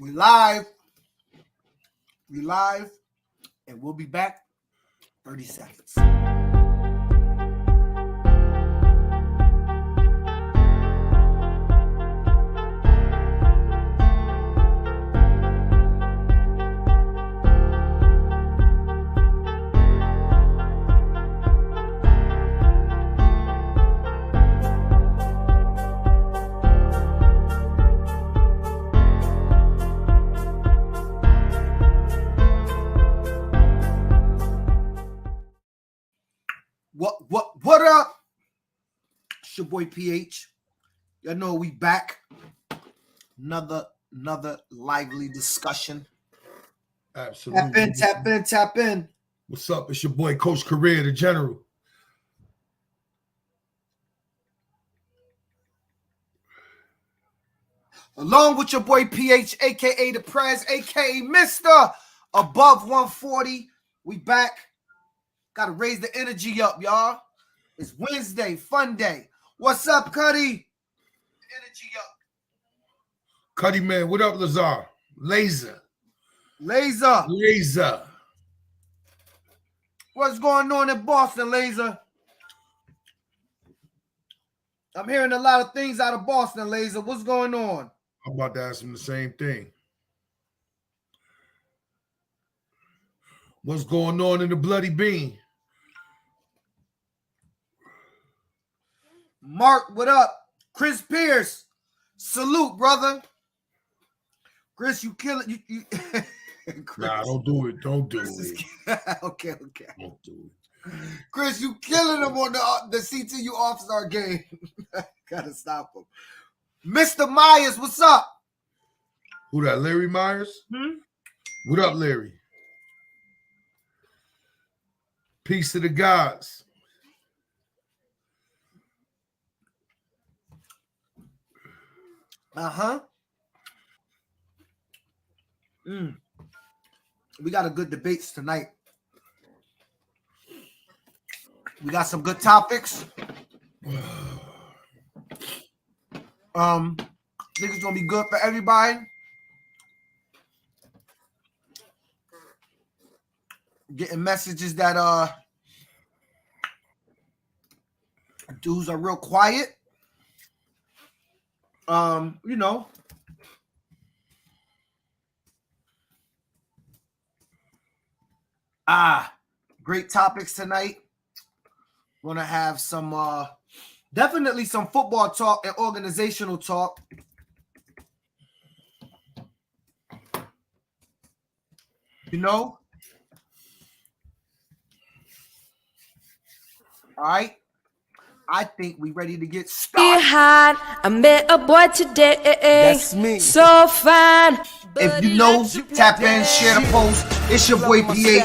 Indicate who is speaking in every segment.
Speaker 1: We live. We live. And we'll be back 30 seconds. What up? It's your boy PH. Y'all know we back. Another lively discussion.
Speaker 2: Absolutely.
Speaker 1: Tap in.
Speaker 2: What's up? It's your boy Coach Career, the General.
Speaker 1: Along with your boy PH, aka the Prez, aka Mr. Above 140. We back. Gotta raise the energy up, y'all. It's Wednesday, fun day. What's up, Cuddy? Energy up.
Speaker 2: Cuddy man, what up, Lazar? Laser.
Speaker 1: What's going on in Boston, Laser? I'm hearing a lot of things out of Boston, Laser. What's going on?
Speaker 2: I'm about to ask him the same thing. What's going on in the Bloody Bean?
Speaker 1: Mark, what up? Chris Pierce, salute, brother. Chris, you kill it. You
Speaker 2: Chris. Nah, don't do it. Don't do it.
Speaker 1: Okay.
Speaker 2: Don't do it.
Speaker 1: Chris, you killing him on the CTU Allstar Game. Gotta stop him. Mr. Myers, what's up?
Speaker 2: Who that, Larry Myers? What up, Larry? Peace to the gods.
Speaker 1: We got a good debates tonight. We got some good topics. Think it's gonna be good for everybody. Getting messages that dudes are real quiet. You know. Great topics tonight. Gonna have some definitely some football talk and organizational talk. You know? All right. I think we ready to get started.
Speaker 3: I met a boy today.
Speaker 1: That's me.
Speaker 3: So fine.
Speaker 1: If you know, tap in, share the post. It's your boy PH,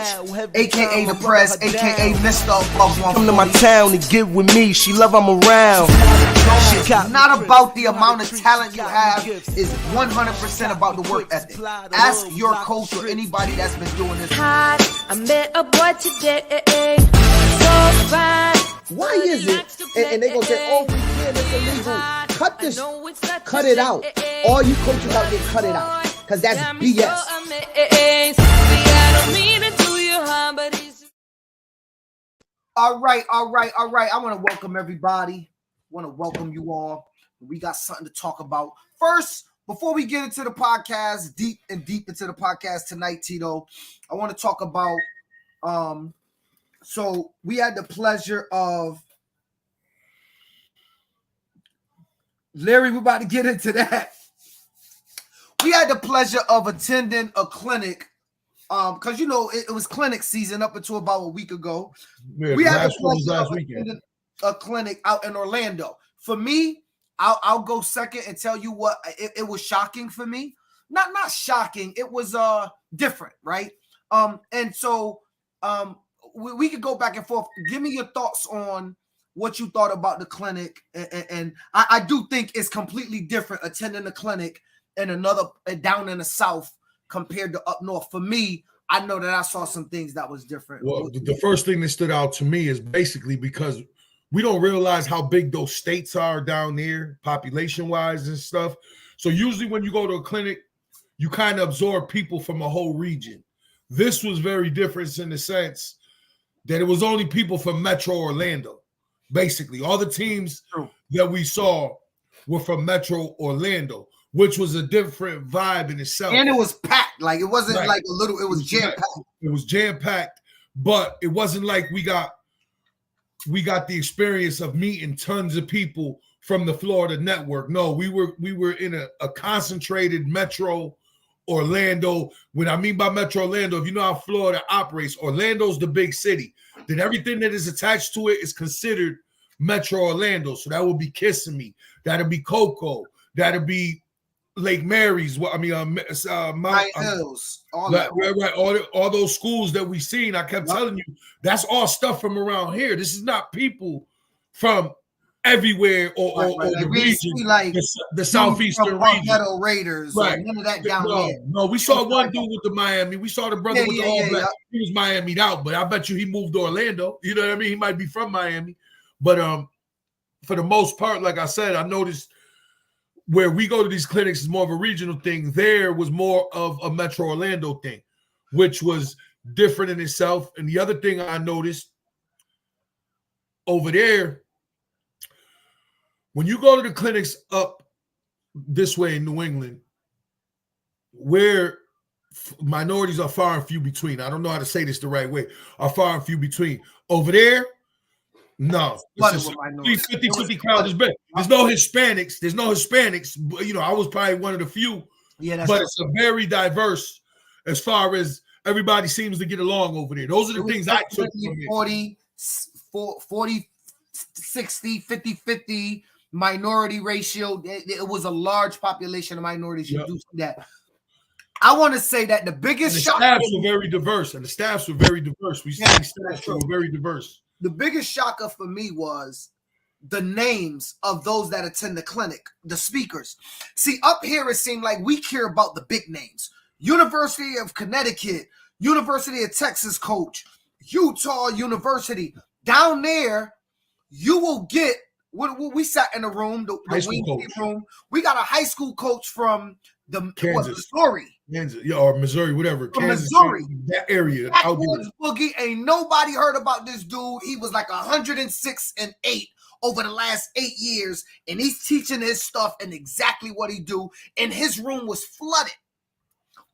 Speaker 1: aka the Press, aka Mr. Above 140.
Speaker 4: Come to my town and get with me. She love I'm around.
Speaker 1: It's not about the amount of talent you have. It's 100% about the work ethic. Ask your coach or anybody that's been doing this.
Speaker 3: I met a boy today. So fine.
Speaker 5: Why is it? And they gonna say, oh, yeah, that's illegal. Cut this. Cut it out. All you coaches out there, cut it out. Because that's BS.
Speaker 1: All right. I want to welcome everybody. Want to welcome you all. We got something to talk about. First, before we get into the podcast, deep into the podcast tonight, Tito, I want to talk about so we had the pleasure of Larry, we're about to get into that. We had the pleasure of attending a clinic because you know it was clinic season up until about a week ago.
Speaker 2: Yeah,
Speaker 1: we had the
Speaker 2: last
Speaker 1: pleasure of
Speaker 2: weekend.
Speaker 1: attending a clinic out in Orlando. For me, I'll go second and tell you what it was shocking for me. Not shocking. It was different, right? And so we could go back and forth. Give me your thoughts on what you thought about the clinic, and I do think it's completely different attending the clinic in another down in the South compared to up north. For me, I know that I saw some things that was different.
Speaker 2: Well, the first thing that stood out to me is basically because we don't realize how big those states are down there, population-wise and stuff. So usually when you go to a clinic, you kind of absorb people from a whole region. This was very different in the sense that it was only people from Metro Orlando. Basically, all the teams that we saw were from Metro Orlando, which was a different vibe in itself.
Speaker 1: And it was packed. Like, it wasn't like a little, it was jam-packed.
Speaker 2: It was jam-packed, but it wasn't like we got the experience of meeting tons of people from the Florida network. No, we were in a concentrated Metro Orlando. When I mean by Metro Orlando, if you know how Florida operates, Orlando's the big city. Then everything that is attached to it is considered Metro Orlando. So that would be Kissimmee, that'd be Cocoa, that'd be Lake Mary's. Well, I mean, Mount
Speaker 1: Hills,
Speaker 2: all those schools that we seen. I kept telling you, that's all stuff from around here. This is not people from everywhere or the region,
Speaker 1: like
Speaker 2: the southeastern region.
Speaker 1: Meadow Raiders, right? None of that down there.
Speaker 2: No, we saw one dude with the Miami. We saw the brother with the all black. He was Miami'd out, but I bet you he moved to Orlando. You know what I mean? He might be from Miami, but for the most part, like I said, I noticed where we go to these clinics is more of a regional thing. There was more of a Metro Orlando thing, which was different in itself. And the other thing I noticed over there, when you go to the clinics up this way in New England, where minorities are far and few between, I don't know how to say this the right way, are far and few between. Over there, no. It's 50-50 crowd is better. There's no Hispanics. You know, I was probably one of the few. Yeah, but it's a very diverse as far as everybody seems to get along over there. Those are the things I took from it.
Speaker 1: 40, 60, 50-50 minority ratio. It was a large population of minorities. You do see that. I want to say that the biggest shock.
Speaker 2: The staffs were very diverse, and the staffs were very diverse. We see staffs were very diverse.
Speaker 1: The biggest shocker for me was the names of those that attend the clinic, the speakers. See, up here, it seemed like we care about the big names. University of Connecticut, University of Texas coach, Utah University. Down there, you will get, we sat in a room, the wing room. We got a high school coach from Missouri.
Speaker 2: Or Missouri, whatever.
Speaker 1: From Missouri.
Speaker 2: That area.
Speaker 1: Boogie, ain't nobody heard about this dude. He was like 106-8 over the last 8 years, and he's teaching his stuff and exactly what he do, and his room was flooded.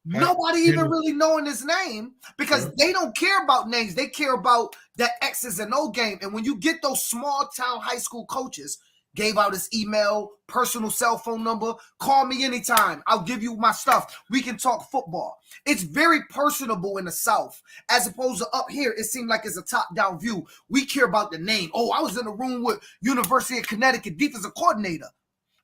Speaker 1: Nobody even really knowing his name because they don't care about names. They care about that X's and O game. And when you get those small town high school coaches, gave out his email, personal cell phone number, call me anytime. I'll give you my stuff. We can talk football. It's very personable in the South. As opposed to up here, it seemed like it's a top-down view. We care about the name. Oh, I was in a room with University of Connecticut defensive coordinator.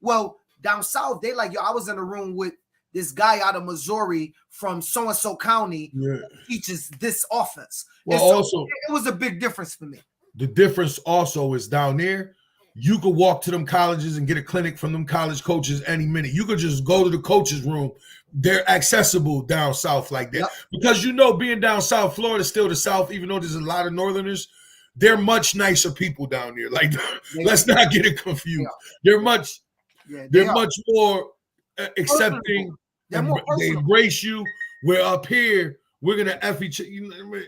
Speaker 1: Well, down South, they like, yo, I was in a room with this guy out of Missouri from so-and-so county who teaches this offense. Well, so also, it was a big difference for me.
Speaker 2: The difference also is down there, you could walk to them colleges and get a clinic from them college coaches any minute. You could just go to the coach's room. They're accessible down South like that. Because, you know, being down South, Florida is still the South, even though there's a lot of Northerners, they're much nicer people down there. Like, let's not get it confused. They're much more accepting. They embrace you. Where up here, we're gonna F each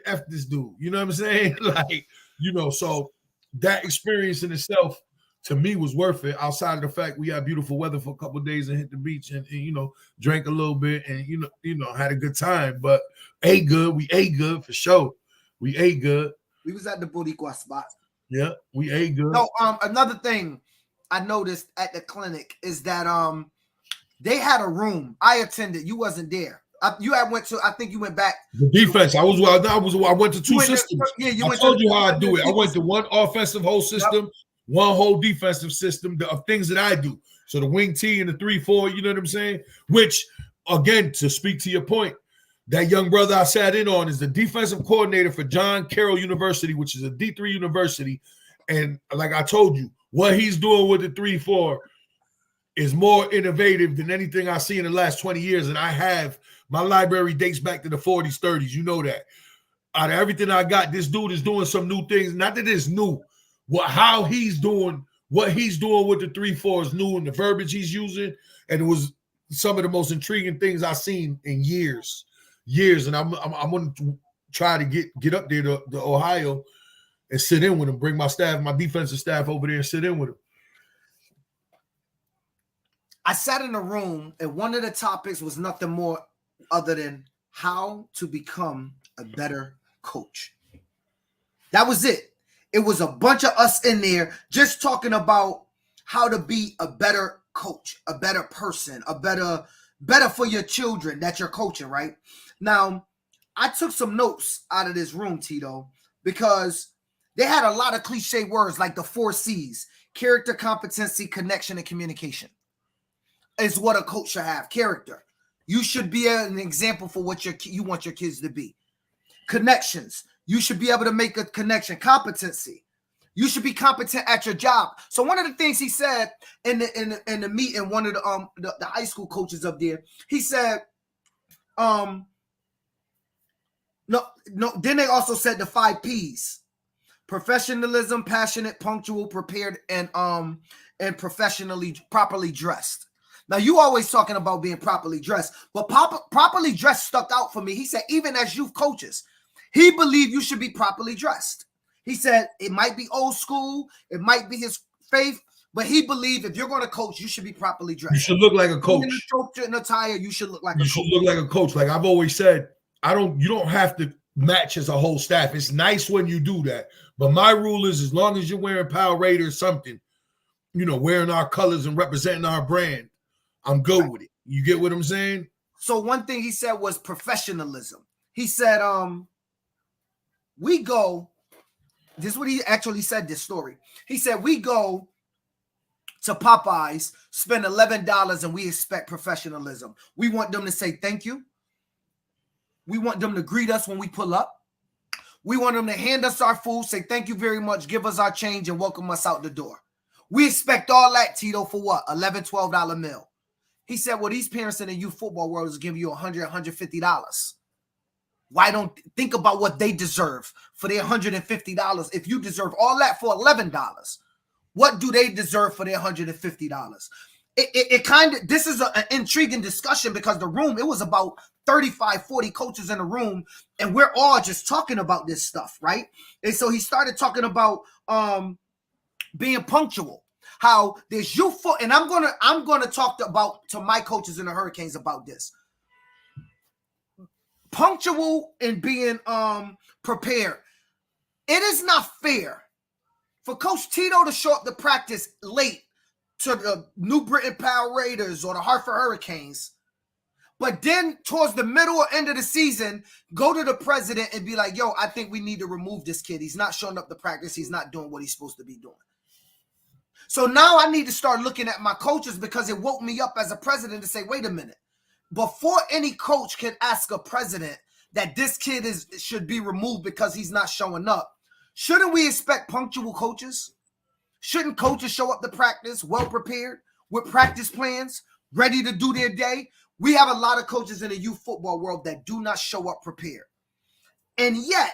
Speaker 2: F this dude. You know what I'm saying? Like, you know, so that experience in itself to me was worth it. Outside of the fact we had beautiful weather for a couple of days and hit the beach and you know, drank a little bit and you know, had a good time. But we ate good for sure. We ate good.
Speaker 1: We was at the Boricua spot.
Speaker 2: Yeah, we ate good.
Speaker 1: No, another thing I noticed at the clinic is that they had a room. I attended. You wasn't there. You had went to. I think you went back.
Speaker 2: The defense. I went to two systems. I told you how I do it. I went to one offensive whole system, one whole defensive system of things that I do. So the wing T and the 3-4. You know what I'm saying? Which, again, to speak to your point, that young brother I sat in on is the defensive coordinator for John Carroll University, which is a D3 university. And like I told you, what he's doing with the 3-4 is more innovative than anything I see in the last 20 years. And I have, my library dates back to the 40s, 30s. You know that. Out of everything I got, this dude is doing some new things. Not that it's new. How he's doing, what he's doing with the 3-4 is new and the verbiage he's using. And it was some of the most intriguing things I've seen in years. And I'm going to try to get up there to Ohio and sit in with him, bring my defensive staff over there and sit in with him.
Speaker 1: I sat in a room, and one of the topics was nothing more other than how to become a better coach. That was it. It was a bunch of us in there just talking about how to be a better coach, a better person, a better for your children that you're coaching, right? Now, I took some notes out of this room, Tito, because they had a lot of cliche words like the 4 C's: character, competency, connection, and communication. Is what a coach should have. Character. You should be an example for what you want your kids to be. Connections. You should be able to make a connection. Competency. You should be competent at your job. So one of the things he said in the meeting, one of the high school coaches up there, he said, no. Then they also said the 5 P's: professionalism, passionate, punctual, prepared, and properly dressed. Now, you always talking about being properly dressed, but properly dressed stuck out for me. He said, even as youth coaches, he believed you should be properly dressed. He said it might be old school, it might be his faith, but he believed if you're going to coach, you should be properly dressed.
Speaker 2: You should look like a coach.
Speaker 1: In attire, you should look like a coach.
Speaker 2: You should look like a coach. Like I've always said, you don't have to match as a whole staff. It's nice when you do that, but my rule is as long as you're wearing Power Raiders something, wearing our colors and representing our brand, I'm good with it. You get what I'm saying?
Speaker 1: So one thing he said was professionalism. He said, we go, this is what he actually said, this story. He said, we go to Popeyes, spend $11, and we expect professionalism. We want them to say thank you. We want them to greet us when we pull up. We want them to hand us our food, say thank you very much, give us our change, and welcome us out the door. We expect all that, Tito, for what? $11, $12 meal. He said, well, these parents in the youth football world is giving you $100, $150. Why don't think about what they deserve for their $150? If you deserve all that for $11, what do they deserve for their $150? It kind of, this is an intriguing discussion because the room, it was about 35, 40 coaches in the room, and we're all just talking about this stuff, right? And so he started talking about being punctual. How there's youth football, and I'm gonna talk to my coaches in the Hurricanes about this. Punctual and being prepared. It is not fair for Coach Tito to show up to practice late to the New Britain Power Raiders or the Hartford Hurricanes, but then towards the middle or end of the season, go to the president and be like, yo, I think we need to remove this kid. He's not showing up to practice. He's not doing what he's supposed to be doing. So now I need to start looking at my coaches because it woke me up as a president to say, wait a minute. Before any coach can ask a president that this kid should be removed because he's not showing up, shouldn't we expect punctual coaches? Shouldn't coaches show up to practice well prepared with practice plans, ready to do their day? We have a lot of coaches in the youth football world that do not show up prepared. And yet,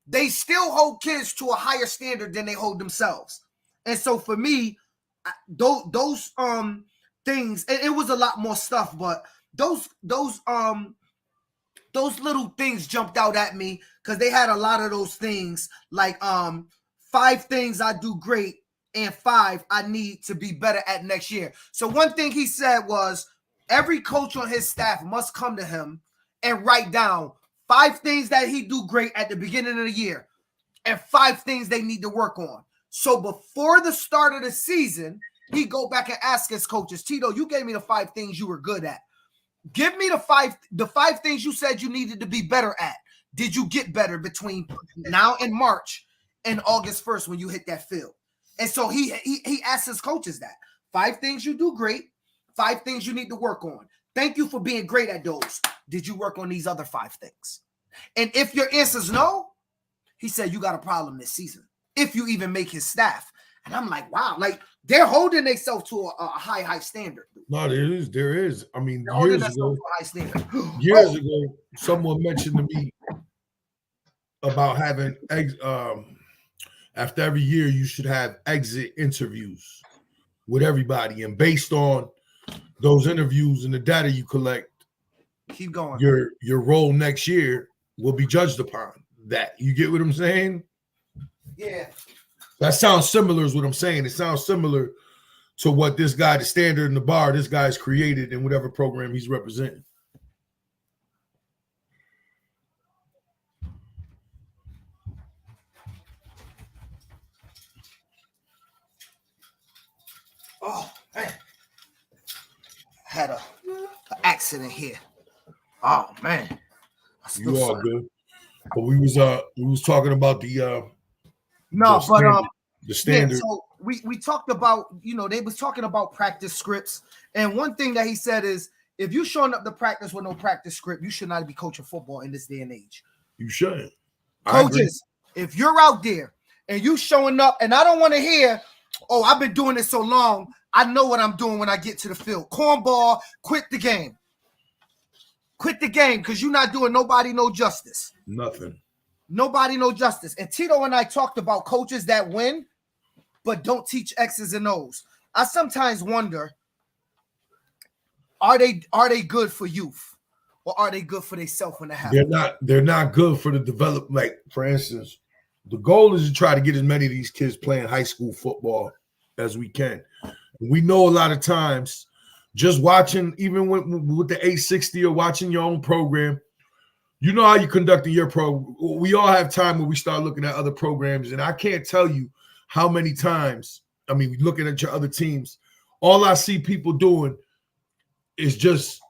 Speaker 1: they still hold kids to a higher standard than they hold themselves. And so for me, those things, and it was a lot more stuff, but those little things jumped out at me because they had a lot of those things like 5 things I do great and 5 I need to be better at next year. So one thing he said was every coach on his staff must come to him and write down 5 things that he do great at the beginning of the year and 5 things they need to work on. So before the start of the season, he go back and ask his coaches, Tito, you gave me the 5 things you were good at. Give me the five things you said you needed to be better at. Did you get better between now and March and August 1st when you hit that field? And so he asks his coaches that. 5 things you do great, 5 things you need to work on. Thank you for being great at those. Did you work on these other 5 things? And if your answer is no, he said, you got a problem this season. If you even make his staff. And I'm like, wow, like they're holding themselves to a high standard.
Speaker 2: No, there is. I mean,
Speaker 1: years
Speaker 2: ago, someone mentioned to me about having after every year, you should have exit interviews with everybody. And based on those interviews and the data you collect,
Speaker 1: keep going.
Speaker 2: Your role next year will be judged upon that. You get what I'm saying?
Speaker 1: Yeah.
Speaker 2: That sounds similar is what I'm saying. It sounds similar to what this guy, the standard and the bar, this guy's created in whatever program he's representing.
Speaker 1: Oh, man. Had a accident here. Oh, man.
Speaker 2: You all good. But we was talking about the standard.
Speaker 1: Yeah, so we talked about, they was talking about practice scripts. And one thing that he said is, if you showing up to practice with no practice script, you should not be coaching football in this day and age.
Speaker 2: You shouldn't.
Speaker 1: Coaches, if you're out there and you showing up, and I don't want to hear, oh, I've been doing this so long, I know what I'm doing when I get to the field. Cornball, quit the game. Quit the game, because you're not doing nobody no justice.
Speaker 2: Nothing.
Speaker 1: Nobody no justice. And Tito and I talked about coaches that win, but don't teach X's and O's. I sometimes wonder, are they good for youth, or are they good for themselves when they have?
Speaker 2: They're not good for the development. Like, for instance, the goal is to try to get as many of these kids playing high school football as we can. We know a lot of times, just watching, even with the 860 or watching your own program, you know how you conducting your program. We all have time when we start looking at other programs, and I can't tell you how many times, looking at your other teams, all I see people doing is just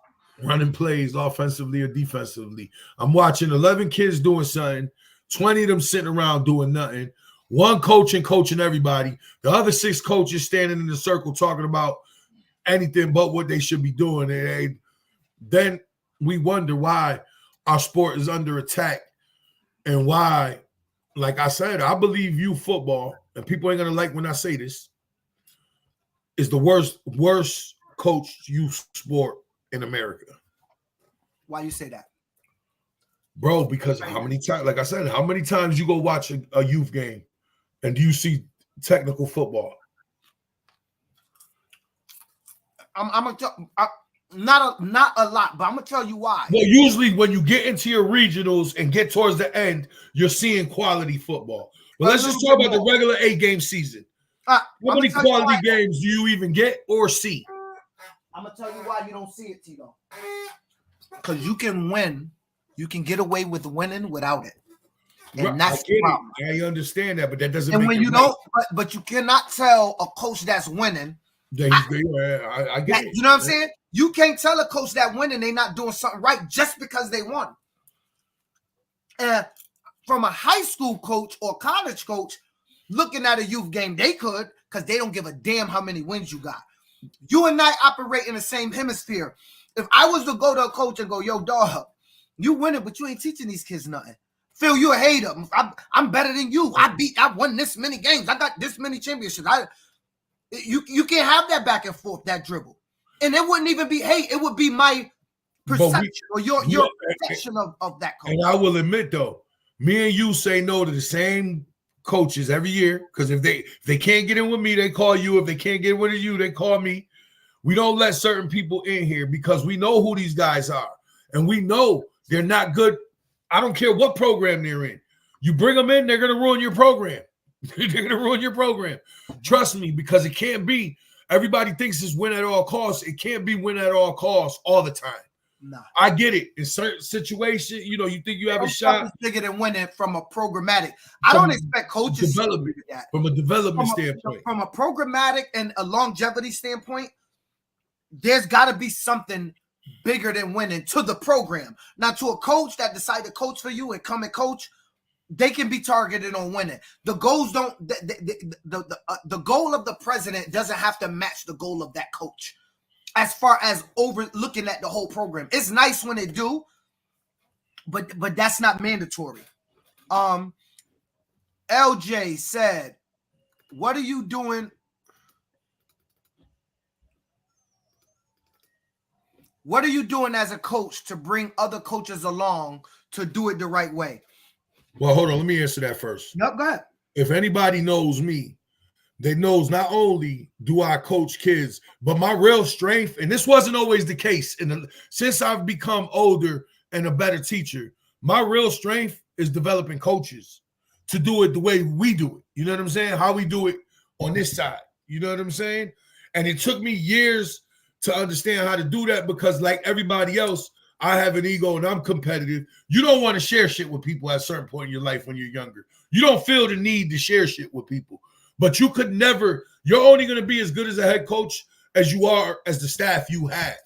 Speaker 2: running plays offensively or defensively. I'm watching 11 kids doing something, 20 of them sitting around doing nothing, one coaching everybody, the other 6 coaches standing in the circle talking about anything but what they should be doing. And then we wonder why our sport is under attack, and why, like I said, I believe youth football, and people ain't gonna like when I say this, is the worst coached youth sport in America.
Speaker 1: Why you say that?
Speaker 2: Bro, because how many times, like I said, how many times you go watch a youth game and do you see technical football?
Speaker 1: Not a lot, but I'm gonna tell you why.
Speaker 2: Well, usually when you get into your regionals and get towards the end, you're seeing quality football. But let's just talk about the regular 8-game season. How many quality games do you even get or see?
Speaker 1: I'm gonna tell you why you don't see it, Tito. Because you can win, you can get away with winning without it, and that's the problem.
Speaker 2: I understand that, but that doesn't.
Speaker 1: And
Speaker 2: make
Speaker 1: when
Speaker 2: it
Speaker 1: you
Speaker 2: right.
Speaker 1: don't, but you cannot tell a coach that's winning.
Speaker 2: I get it.
Speaker 1: You know what I'm saying? You can't tell a coach that winning they not doing something right just because they won. And from a high school coach or college coach looking at a youth game, they could, because they don't give a damn how many wins you got. You and I operate in the same hemisphere. If I was to go to a coach and go, yo, dog, you winning, but you ain't teaching these kids nothing. Phil, you a hater. I'm better than you. I won this many games. I got this many championships. You can't have that back and forth, that dribble. And it wouldn't even be hate. It would be my perception or your perception of that coach.
Speaker 2: And I will admit, though, me and you say no to the same coaches every year, because if they can't get in with me, they call you. If they can't get in with you, they call me. We don't let certain people in here because we know who these guys are. And we know they're not good. I don't care what program they're in. You bring them in, they're going to ruin your program. They're going to ruin your program. Trust me, because it can't be. Everybody thinks it's win at all costs. It can't be win at all costs all the time.
Speaker 1: Nah.
Speaker 2: I get it. In certain situations, you think you have a shot.
Speaker 1: It's bigger than winning from a programmatic. I don't expect coaches to do that.
Speaker 2: From a development standpoint.
Speaker 1: From a programmatic and a longevity standpoint, there's got to be something bigger than winning to the program. Now, to a coach that decide to coach for you and come and coach, they can be targeted on winning. The goals don't. The goal of the president doesn't have to match the goal of that coach. As far as overlooking at the whole program, it's nice when they do, but that's not mandatory. LJ said, "What are you doing? What are you doing as a coach to bring other coaches along to do it the right way?"
Speaker 2: Well, hold on. Let me answer that first.
Speaker 1: Yep, go ahead.
Speaker 2: If anybody knows me, that knows not only do I coach kids, but my real strength, and this wasn't always the case, since I've become older and a better teacher, my real strength is developing coaches to do it the way we do it. You know what I'm saying? How we do it on this side. You know what I'm saying? And it took me years to understand how to do that because, like everybody else, I have an ego and I'm competitive. You don't want to share shit with people at a certain point in your life when you're younger. You don't feel the need to share shit with people. But you could never, you're only going to be as good as a head coach as you are as the staff you have.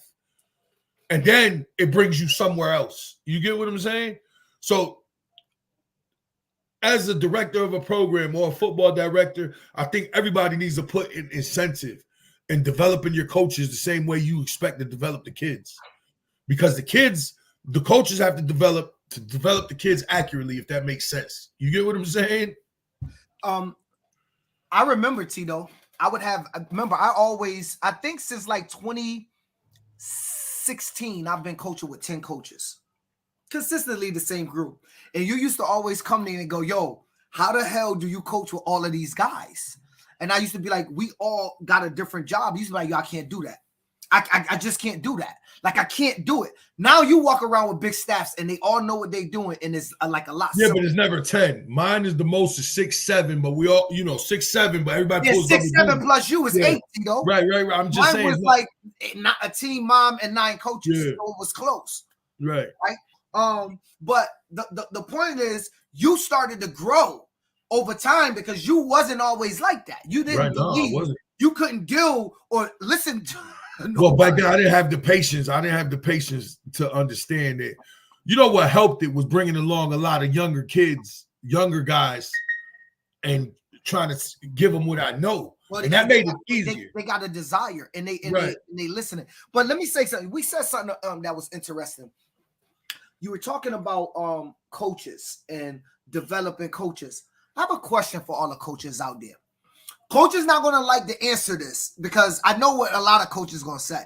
Speaker 2: And then it brings you somewhere else. You get what I'm saying? So as a director of a program or a football director, I think everybody needs to put an incentive in developing your coaches the same way you expect to develop the kids. Because the coaches have to develop the kids accurately, if that makes sense. You get what I'm saying?
Speaker 1: I remember, Tito, I think since like 2016, I've been coaching with 10 coaches. Consistently the same group. And you used to always come to me and go, yo, how the hell do you coach with all of these guys? And I used to be like, we all got a different job. You used to be like, yo, I can't do that. I just can't do that. Like, I can't do it. Now you walk around with big staffs and they all know what they're doing. And it's like a lot.
Speaker 2: Yeah, but it's never 10. Mine is the most is 6, 7, but we all, 6, 7, but everybody pulls
Speaker 1: 6, 7 plus you is 8, Tito.
Speaker 2: Right. I'm just saying.
Speaker 1: Mine was like not a team mom and 9 coaches.
Speaker 2: Yeah.
Speaker 1: So it was close.
Speaker 2: Right.
Speaker 1: But the point is you started to grow over time because you wasn't always like that. You didn't believe. You couldn't deal or listen to.
Speaker 2: Well, back then I didn't have the patience. I didn't have the patience to understand it. You know what helped it was bringing along a lot of younger kids, younger guys, and trying to give them what I know. Well, and that made it easier.
Speaker 1: They got a desire and they listening. But let me say something. We said something that was interesting. You were talking about coaches and developing coaches. I have a question for all the coaches out there. Coach is not going to like to answer this because I know what a lot of coaches are going to say.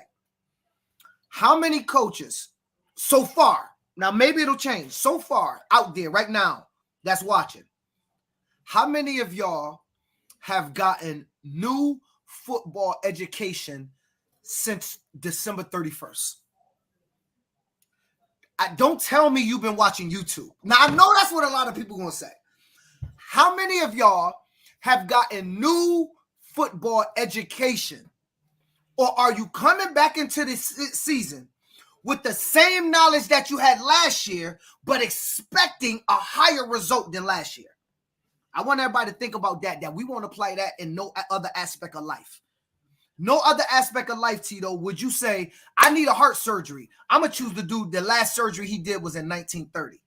Speaker 1: How many coaches so far, now maybe it'll change, so far out there right now that's watching, how many of y'all have gotten new football education since December 31st? Don't tell me you've been watching YouTube. Now, I know that's what a lot of people are going to say. How many of y'all have gotten new football education? Or are you coming back into this season with the same knowledge that you had last year, but expecting a higher result than last year? I want everybody to think about that we won't apply that in no other aspect of life. No other aspect of life, Tito, would you say, I need a heart surgery. I'm going to choose the dude, the last surgery he did was in 1930.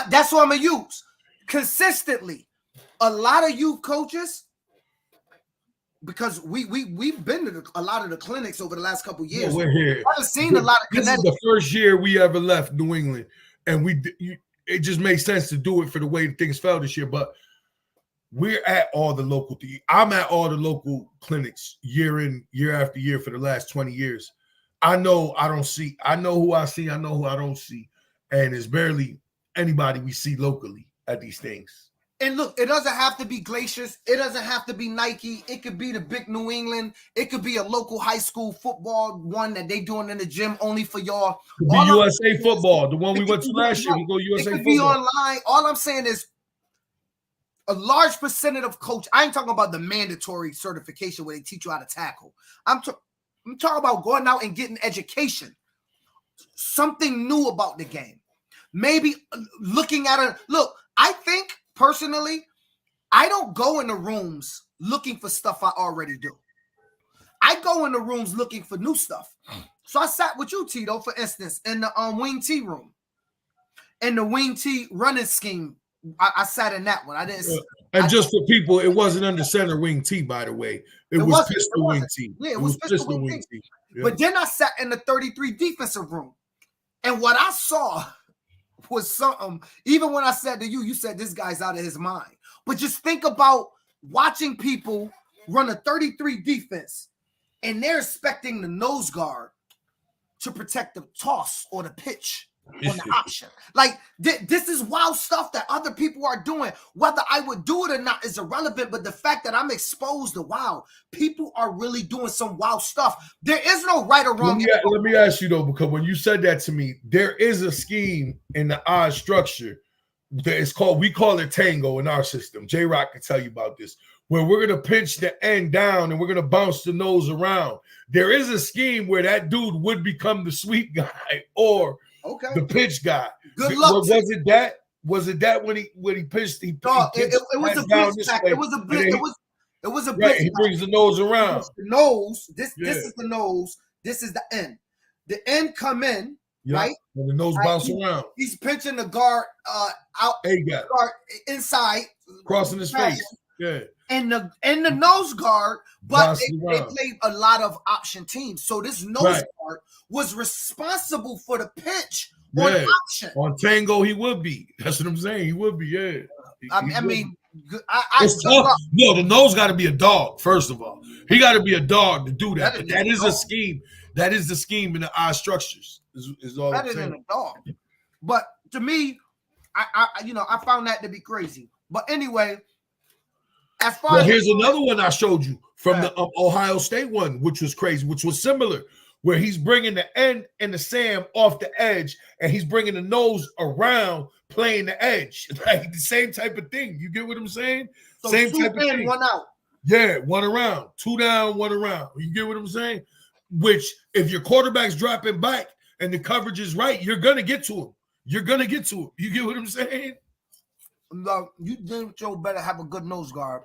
Speaker 1: That's what I'm going to use. Consistently. A lot of youth coaches, because we've been to a lot of the clinics over the last couple of years.
Speaker 2: Yeah, we're here.
Speaker 1: I've seen a lot of
Speaker 2: This is the first year we ever left New England, and it just makes sense to do it for the way things fell this year. But we're at all the local. I'm at all the local clinics year in, year after year for the last 20 years. I know I don't see. I know who I see. I know who I don't see, and it's barely anybody we see locally at these things.
Speaker 1: And look, it doesn't have to be Glaciers. It doesn't have to be Nike. It could be the big New England. It could be a local high school football one that they doing in the gym only for y'all.
Speaker 2: It could be USA football, the one we went to last year. We go USA
Speaker 1: football. It could
Speaker 2: be
Speaker 1: online. All I'm saying is a large percentage of coach. I ain't talking about the mandatory certification where they teach you how to tackle. I'm talking about going out and getting education. Something new about the game. Maybe looking at it. Look, I think personally, I don't go in the rooms looking for stuff I already do. I go in the rooms looking for new stuff. So I sat with you, Tito, for instance, in the wing T room. In the wing T running scheme, I sat in that one. I didn't.
Speaker 2: And just for people, it wasn't under center wing T, by the way. It was pistol wing T.
Speaker 1: Yeah, it was pistol wing T. Yeah. But then I sat in the 33 defensive room. And what I saw was something, even when I said to you, you said this guy's out of his mind. But just think about watching people run a 33 defense and they're expecting the nose guard to protect the toss or the pitch on the option. Like this is wild stuff that other people are doing. Whether I would do it or not is irrelevant, but the fact that I'm exposed to wow, people are really doing some wild stuff. There is no right or wrong.
Speaker 2: Let me ask you though, because when you said that to me, there is a scheme in the odd structure that is called, we call it tango in our system. J-Rock can tell you about this, where we're going to pinch the end down and we're going to bounce the nose around. There is a scheme where that dude would become the sweet guy or the pitch guy.
Speaker 1: Good luck.
Speaker 2: Was it that? Was it that when he pitched? It
Speaker 1: was a blitz back. It was a blitz. It was a blitz.
Speaker 2: Right, he brings the nose around.
Speaker 1: The nose. This is the nose. This is the end. The end come in, right?
Speaker 2: And the nose bounce around.
Speaker 1: He's pinching the guard out. Guard inside,
Speaker 2: crossing his face. Yeah.
Speaker 1: And the nose guard, but they played a lot of option teams. So this nose guard was responsible for the pitch on option.
Speaker 2: On tango, he would be. That's what I'm saying. He would be,
Speaker 1: I mean,
Speaker 2: the nose got to be a dog, first of all. He got to be a dog to do that. But that is a scheme. That is the scheme in the odd structures. Is all
Speaker 1: better than a dog. But to me, I found that to be crazy. But anyway, as far as
Speaker 2: here's another one I showed you from the Ohio State one, which was crazy, which was similar, where he's bringing the end and the Sam off the edge, and he's bringing the nose around, playing the edge, like the same type of thing. You get what I'm saying?
Speaker 1: So
Speaker 2: same
Speaker 1: type of thing. 1 out.
Speaker 2: Yeah, 1 around, 2 down, 1 around. You get what I'm saying? Which, if your quarterback's dropping back and the coverage is right, you're gonna get to him. You get what I'm saying?
Speaker 1: No, you better have a good nose guard,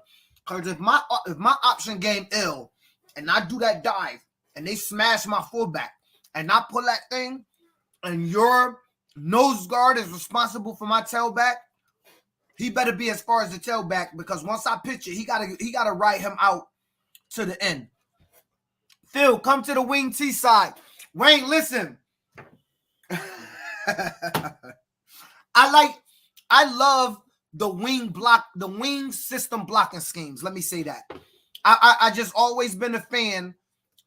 Speaker 1: because if my option game ill and I do that dive and they smash my fullback and I pull that thing and your nose guard is responsible for my tailback, he better be as far as the tailback, because once I pitch it, he gotta ride him out to the end. Phil, come to the wing T side. Wayne, listen. I love the wing system blocking schemes. Let me say that. I just always been a fan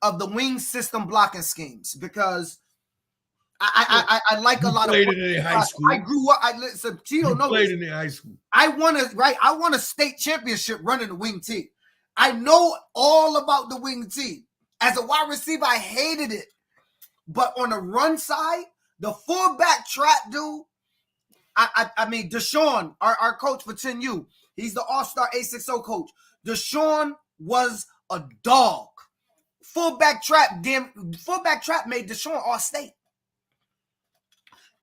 Speaker 1: of the wing system blocking schemes, because I like a lot of.
Speaker 2: Played it in high school.
Speaker 1: I grew up. Listen, Tito knows.
Speaker 2: Played in high school.
Speaker 1: I won a state championship running the wing T. I know all about the wing T. As a wide receiver, I hated it, but on the run side, the fullback trap dude. I mean, Deshaun, our coach for 10U, he's the All-Star A60 coach. Deshaun was a dog. Fullback trap made Deshaun All-State.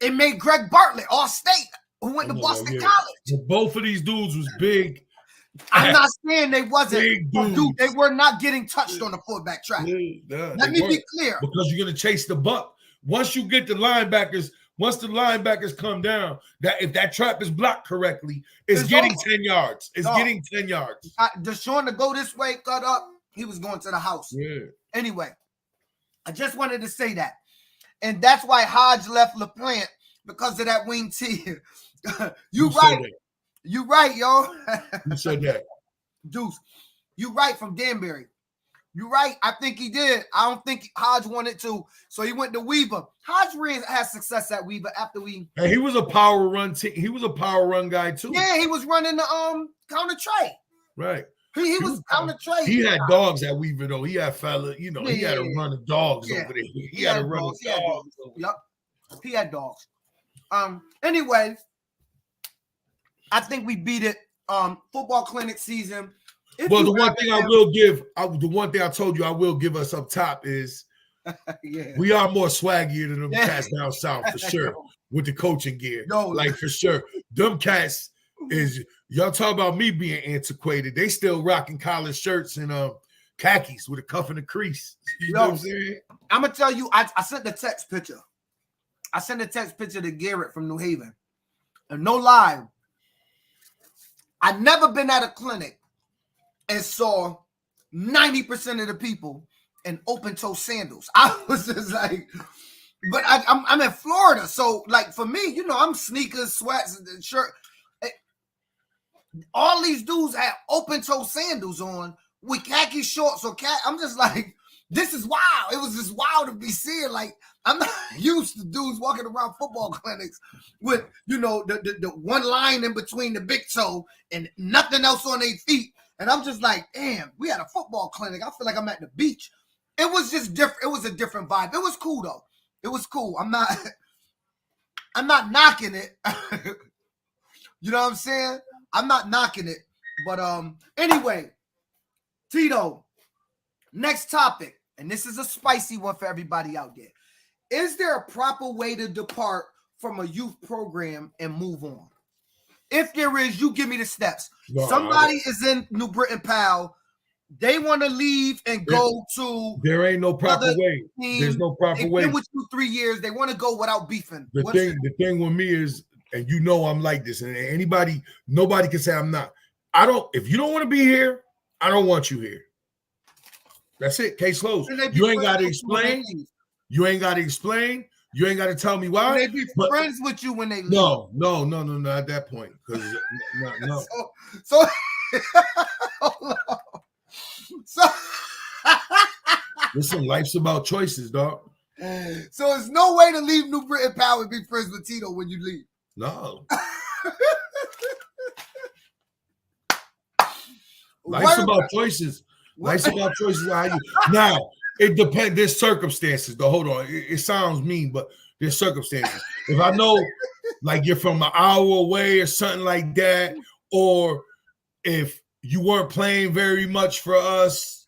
Speaker 1: It made Greg Bartlett All-State, who went to Boston College.
Speaker 2: Both of these dudes was big.
Speaker 1: I'm not saying they wasn't.
Speaker 2: Big
Speaker 1: dude, they were not getting touched on the fullback trap. Let me be clear.
Speaker 2: Because you're going to chase the buck. Once you get the linebackers, once the linebackers come down, that if that trap is blocked correctly, it's getting 10 yards. It's getting 10 yards.
Speaker 1: Deshaun to go this way, cut up, he was going to the house.
Speaker 2: Yeah.
Speaker 1: Anyway, I just wanted to say that. And that's why Hodge left LaPlante, because of that wing T. You right. You right, yo.
Speaker 2: You said that.
Speaker 1: Deuce, you right from Danbury. You right. I think he did. I don't think Hodge wanted to. So he went to Weaver. Hodge had success at Weaver after we.
Speaker 2: And he was a power run team. He was a power run guy too.
Speaker 1: Yeah, he was running the counter trade.
Speaker 2: Right.
Speaker 1: He was counter trade.
Speaker 2: He had dogs at Weaver though. He had he had a run of dogs over there. He had a run of dogs.
Speaker 1: Yep. He had dogs. Anyway, I think we beat it. Football clinic season.
Speaker 2: Well, the one thing I will give, the one thing I told you I will give us up top is we are more swaggier than them cats down south for sure with the coaching gear.
Speaker 1: No,
Speaker 2: like for sure. Them cats is, y'all talk about me being antiquated. They still rocking collar shirts and khakis with a cuff and a crease. You know what I'm saying?
Speaker 1: I'm gonna tell you, I sent the text picture. I sent a text picture to Garrett from New Haven. And no lie, I've never been at a clinic and saw 90% of the people in open-toe sandals. I was just like, but I'm in Florida, so like for me, I'm sneakers, sweats, and shirt. All these dudes had open-toe sandals on with khaki shorts or I'm just like, this is wild. It was just wild to be seeing. Like, I'm not used to dudes walking around football clinics with, you know, the one line in between the big toe and nothing else on their feet. And I'm just like, damn, we had a football clinic. I feel like I'm at the beach. It was just different. It was a different vibe. It was cool though. It was cool. I'm not knocking it. You know what I'm saying? I'm not knocking it. But anyway, Tito, next topic, and this is a spicy one for everybody out there. Is there a proper way to depart from a youth program and move on? If there is, you give me the steps. No, somebody is in New Britain, pal. They want to leave and go to.
Speaker 2: There ain't no proper way. There's no proper way.
Speaker 1: They've been with you 3 years. They want to go without beefing.
Speaker 2: The thing with me is, and you know I'm like this, and nobody can say I'm not. If you don't want to be here, I don't want you here. That's it. Case closed. You ain't got to explain. You ain't got to explain. You ain't got to tell me why.
Speaker 1: They be friends with you when they leave.
Speaker 2: No, at that point. Because no.
Speaker 1: So
Speaker 2: listen, life's about choices, dog.
Speaker 1: So there's no way to leave New Britain, pal, and be friends with Tito when you leave.
Speaker 2: No. Life's about choices. Life's about choices. Now, it depends. There's circumstances, though. Hold on. It sounds mean, but there's circumstances. If I know, like, you're from an hour away or something like that, or if you weren't playing very much for us,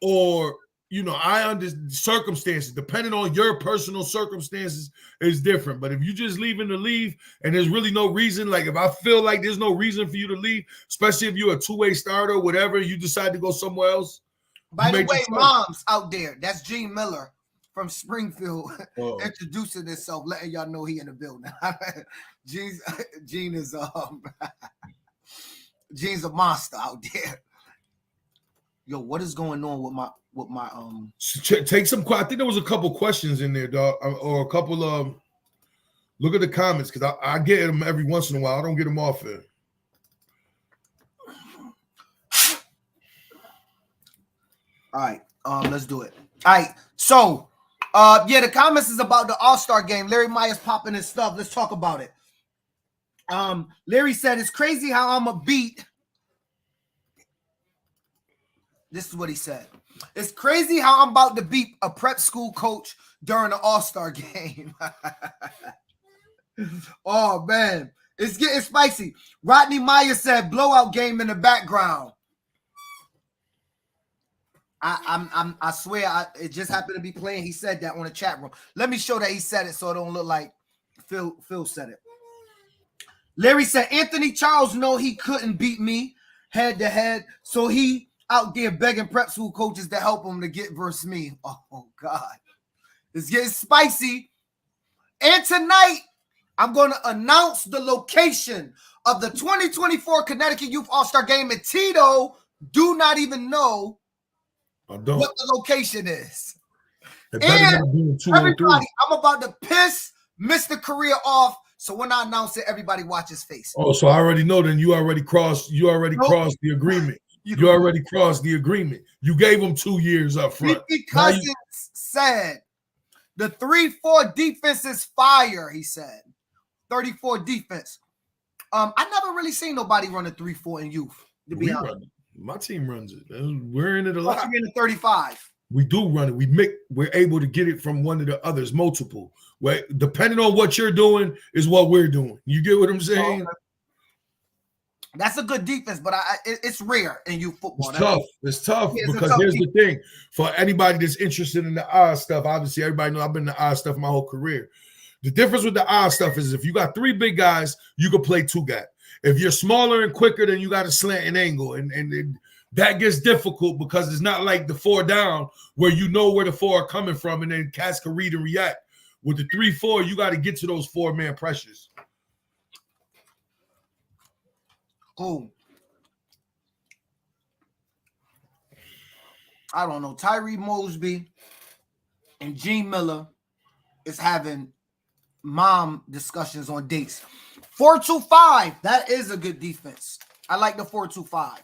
Speaker 2: or, you know, I understand circumstances, depending on your personal circumstances, is different. But if you just leaving to leave and there's really no reason, like if I feel like there's no reason for you to leave, especially if you're a two-way starter, whatever, you decide to go somewhere else.
Speaker 1: By the way, moms out there, that's Gene Miller from Springfield introducing himself, letting y'all know he in the building. Gene is Gene's a monster out there. Yo, what is going on with my
Speaker 2: take some. I think there was a couple questions in there, dog, or a couple of. Look at the comments because I get them every once in a while. I don't get them often.
Speaker 1: All right, let's do it. All right, so yeah, the comments is about the All-Star game. Larry Myers popping his stuff. Let's talk about it. Larry said it's crazy how I'm a beat. This is what he said. It's crazy how I'm about to beat a prep school coach during the All-Star game. Oh man, it's getting spicy. Rodney Meyer said blowout game in the background. I swear it just happened to be playing. He said that on the chat room. Let me show that he said it so it don't look like Phil said it. Larry said Anthony Charles know he couldn't beat me head to head, so he out there begging prep school coaches to help him to get versus me. Oh God, it's getting spicy. And tonight I'm going to announce the location of the 2024 Connecticut Youth All-Star Game, and Tito do not even know what the location is. And everybody, I'm about to piss Mr. Korea off. So when I announce it, everybody watch his face.
Speaker 2: Oh, so I already know. Then you already crossed the agreement. You already crossed the agreement. You gave him 2 years up front.
Speaker 1: Ricky Cousins said the 3-4 defense is fire. He said 34 defense. I never really seen nobody run a 3-4 in youth. To be honest,
Speaker 2: my team runs it. We're in it a lot.
Speaker 1: You're in the 35.
Speaker 2: We do run it. We're able to get it from one of the others, multiple. Where depending on what you're doing is what we're doing. You get what I'm saying?
Speaker 1: That's a good defense, but it's rare in youth football.
Speaker 2: It's tough because here's the thing. For anybody that's interested in the odd stuff, obviously everybody knows I've been in the odd stuff my whole career. The difference with the odd stuff is if you got 3 big guys, you can play 2 gap. If you're smaller and quicker, then you got a slant and angle, and that gets difficult because it's not like the 4 down where you know where the 4 are coming from, and then cats can read and react. With the 3-4, you got to get to those 4-man pressures.
Speaker 1: Oh, I don't know. Tyree Mosby and Gene Miller is having mom discussions on dates. 4-2-5. That is a good defense. I like the 4-2-5.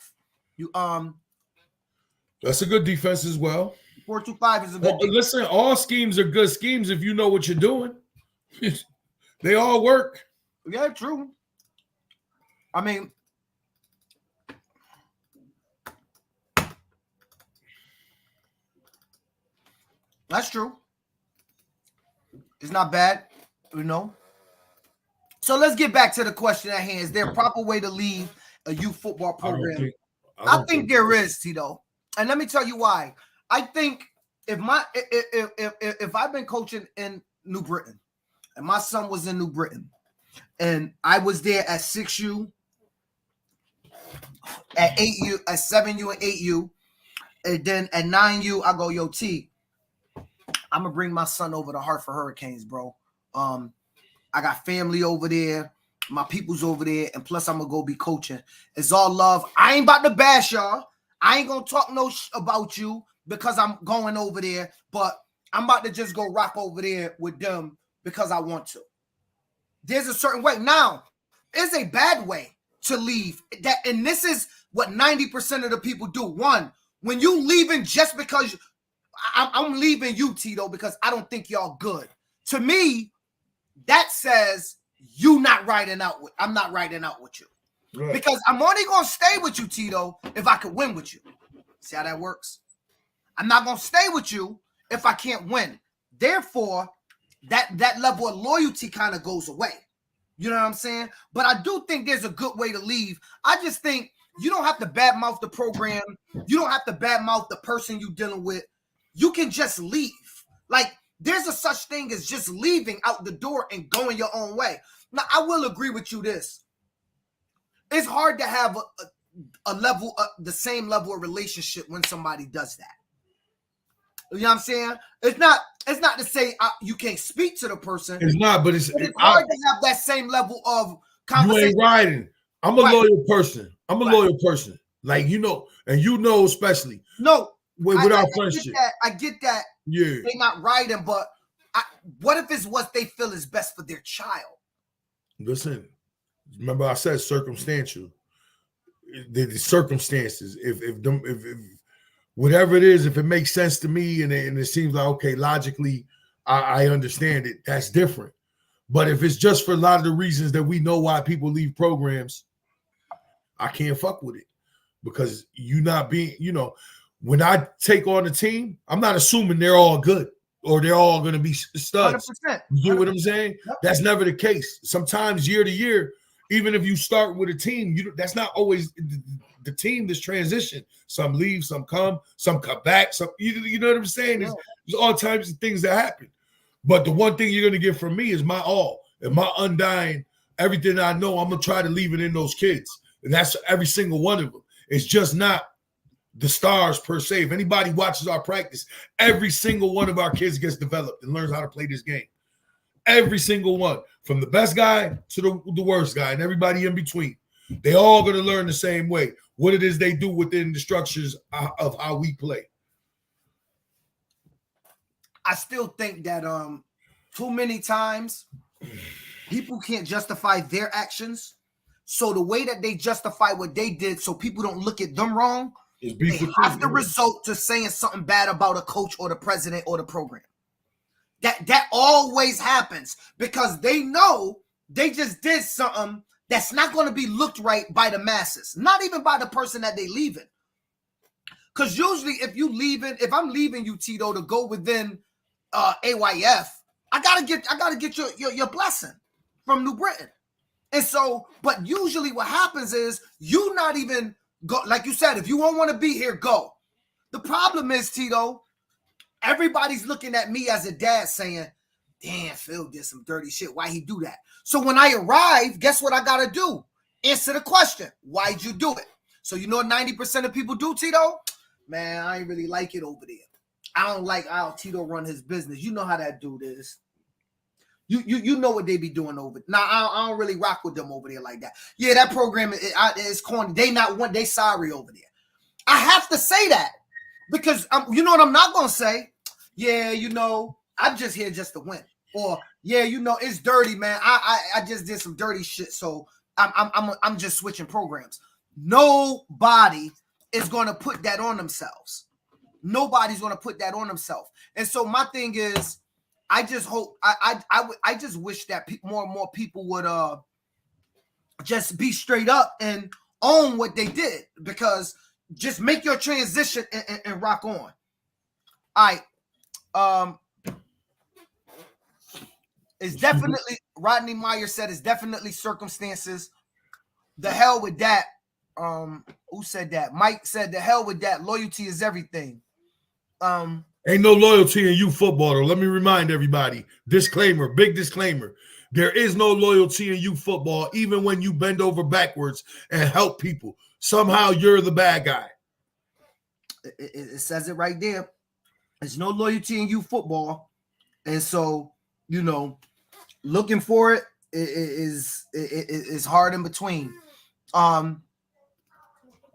Speaker 2: That's a good defense as well.
Speaker 1: 4-2-5 is a good.
Speaker 2: Listen, all schemes are good schemes if you know what you're doing. They all work.
Speaker 1: Yeah, true. I mean, that's true. It's not bad, you know. So let's get back to the question at hand. Is there a proper way to leave a youth football program? I think there is, Tito. And let me tell you why. I think if I've been coaching in New Britain and my son was in New Britain and I was there at 6U, at 8U, at 7U and 8U, and then at 9U, I go, yo, T, I'm gonna bring my son over to Hartford Hurricanes, bro. I got family over there, my people's over there, and plus I'm gonna go be coaching. It's all love. I ain't about to bash y'all. I ain't gonna talk no about you because I'm going over there, but I'm about to just go rock over there with them because I want to. There's a certain way. Now, there's a bad way to leave. And this is what 90% of the people do. One, when you leaving just because I'm leaving you, Tito, because I don't think y'all good. To me, that says I'm not riding out with you. Right. Because I'm only going to stay with you, Tito, if I can win with you. See how that works? I'm not going to stay with you if I can't win. Therefore, that level of loyalty kind of goes away. You know what I'm saying? But I do think there's a good way to leave. I just think you don't have to badmouth the program. You don't have to badmouth the person you're dealing with. You can just leave. Like, there's a such thing as just leaving out the door and going your own way. Now, I will agree with you this. It's hard to have a level, the same level of relationship when somebody does that. You know what I'm saying? It's not to say you can't speak to the person.
Speaker 2: It's not, but it's
Speaker 1: hard to have that same level of conversation.
Speaker 2: You ain't riding. I'm a loyal person. I'm a loyal person. Like, you know, and you know especially.
Speaker 1: No.
Speaker 2: With our friendship.
Speaker 1: I get that.
Speaker 2: Yeah.
Speaker 1: They're not riding, but what if it's what they feel is best for their child?
Speaker 2: Listen, remember I said circumstantial. The circumstances. If whatever it is, if it makes sense to me and it seems like, okay, logically, I understand it, that's different. But if it's just for a lot of the reasons that we know why people leave programs, I can't fuck with it. Because you not being, you know, when I take on a team, I'm not assuming they're all good or they're all going to be studs.
Speaker 1: 100%.
Speaker 2: You know what I'm saying? Yep. That's never the case. Sometimes year to year, even if you start with a team, that's not always the team that's transition. Some leave, some come back. Some you know what I'm saying? There's all types of things that happen. But the one thing you're going to get from me is my all and my undying, everything I know, I'm going to try to leave it in those kids. And that's every single one of them. It's just not the stars per se. If anybody watches our practice, every single one of our kids gets developed and learns how to play this game. Every single one, from the best guy to the worst guy and everybody in between. They all going to learn the same way, what it is they do within the structures of how we play.
Speaker 1: I still think that too many times people can't justify their actions. So the way that they justify what they did so people don't look at them wrong, they have to result to saying something bad about a coach or the president or the program. That always happens because they know they just did something that's not going to be looked right by the masses, not even by the person that they leaving. Because usually if I'm leaving you, Tito, to go within AYF, I gotta get your blessing from New Britain. And so, but usually what happens is you not even go, like you said, if you don't want to be here, go. The problem is, Tito, everybody's looking at me as a dad saying, damn, Phil did some dirty shit. Why he do that? So when I arrive, guess what I got to do? Answer the question. Why'd you do it? So you know what 90% of people do, Tito? Man, I ain't really like it over there. I don't like how Tito run his business. You know how that dude is. You know what they be doing over there. Now, I don't really rock with them over there like that. Yeah, that program is corny. They sorry over there. I have to say that because you know what I'm not going to say? Yeah, you know, I'm just here just to win. Or, yeah, you know, it's dirty, man. I just did some dirty shit, so I'm just switching programs. Nobody is going to put that on themselves. Nobody's going to put that on themselves. And so my thing is, I just hope, I just wish that more and more people would just be straight up and own what they did, because just make your transition and rock on. All right. It's definitely, Rodney Meyer said, it's definitely circumstances. The hell with that. Who said that? Mike said, the hell with that. Loyalty is everything.
Speaker 2: Ain't no loyalty in youth football, though. Let me remind everybody. Disclaimer, big disclaimer. There is no loyalty in youth football, even when you bend over backwards and help people. Somehow you're the bad guy.
Speaker 1: It says it right there. There's no loyalty in youth football. And so, you know, looking for it is hard in between.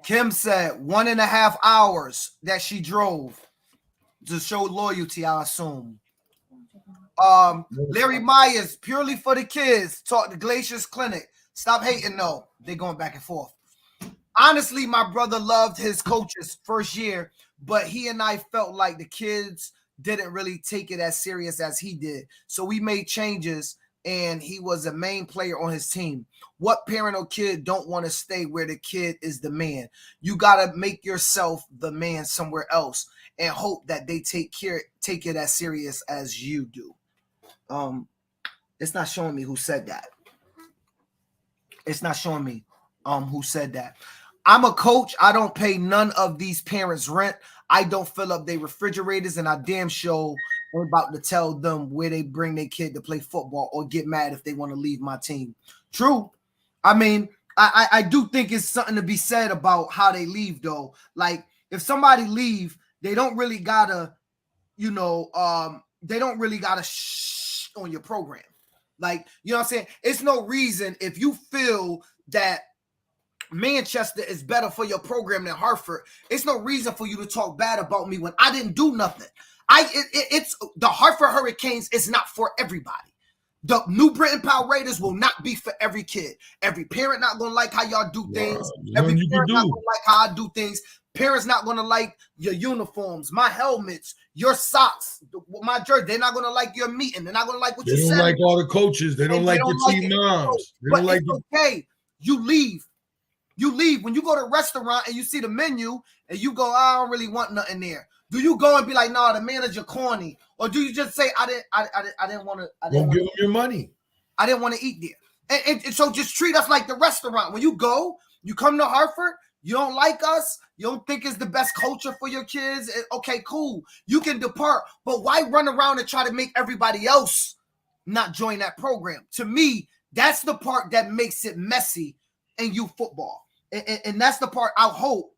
Speaker 1: Kim said 1.5 hours that she drove to show loyalty, I assume. Larry Myers, purely for the kids, taught the Glaciers Clinic. Stop hating, though. They're going back and forth. Honestly, my brother loved his coaches first year, but he and I felt like the kids didn't really take it as serious as he did. So we made changes, and he was a main player on his team. What parent or kid don't want to stay where the kid is the man? You got to make yourself the man somewhere else and hope that they take it as serious as you do. It's not showing me who said that. It's not showing me who said that. I'm a coach. I don't pay none of these parents rent. I don't fill up their refrigerators, and I damn sure am about to tell them where they bring their kid to play football or get mad if they want to leave my team. True. I mean, I do think it's something to be said about how they leave, though. Like, if somebody leave, they don't really gotta, you know, they don't really gotta shh on your program. Like, you know what I'm saying? It's no reason if you feel that Manchester is better for your program than Hartford. It's no reason for you to talk bad about me when I didn't do nothing. It's the Hartford Hurricanes is not for everybody. The New Britain Power Raiders will not be for every kid. Every parent not gonna like how y'all do things. Every parent not gonna like how I do things. Parents not gonna like your uniforms, my helmets, your socks, my jersey. They're not gonna like your meeting. They're not gonna like what you said.
Speaker 2: They don't like all the coaches. They don't like your team moms. They don't like it.
Speaker 1: Okay, you leave. You leave. When you go to a restaurant and you see the menu and you go, I don't really want nothing there. Do you go and be like, nah, the manager corny? Or do you just say, I didn't want to.
Speaker 2: Don't give them your money.
Speaker 1: I didn't want to eat there. And so just treat us like the restaurant. When you go, you come to Hartford, you don't like us, you don't think it's the best culture for your kids. Okay, cool. You can depart. But why run around and try to make everybody else not join that program? To me, that's the part that makes it messy in youth football. And that's the part I hope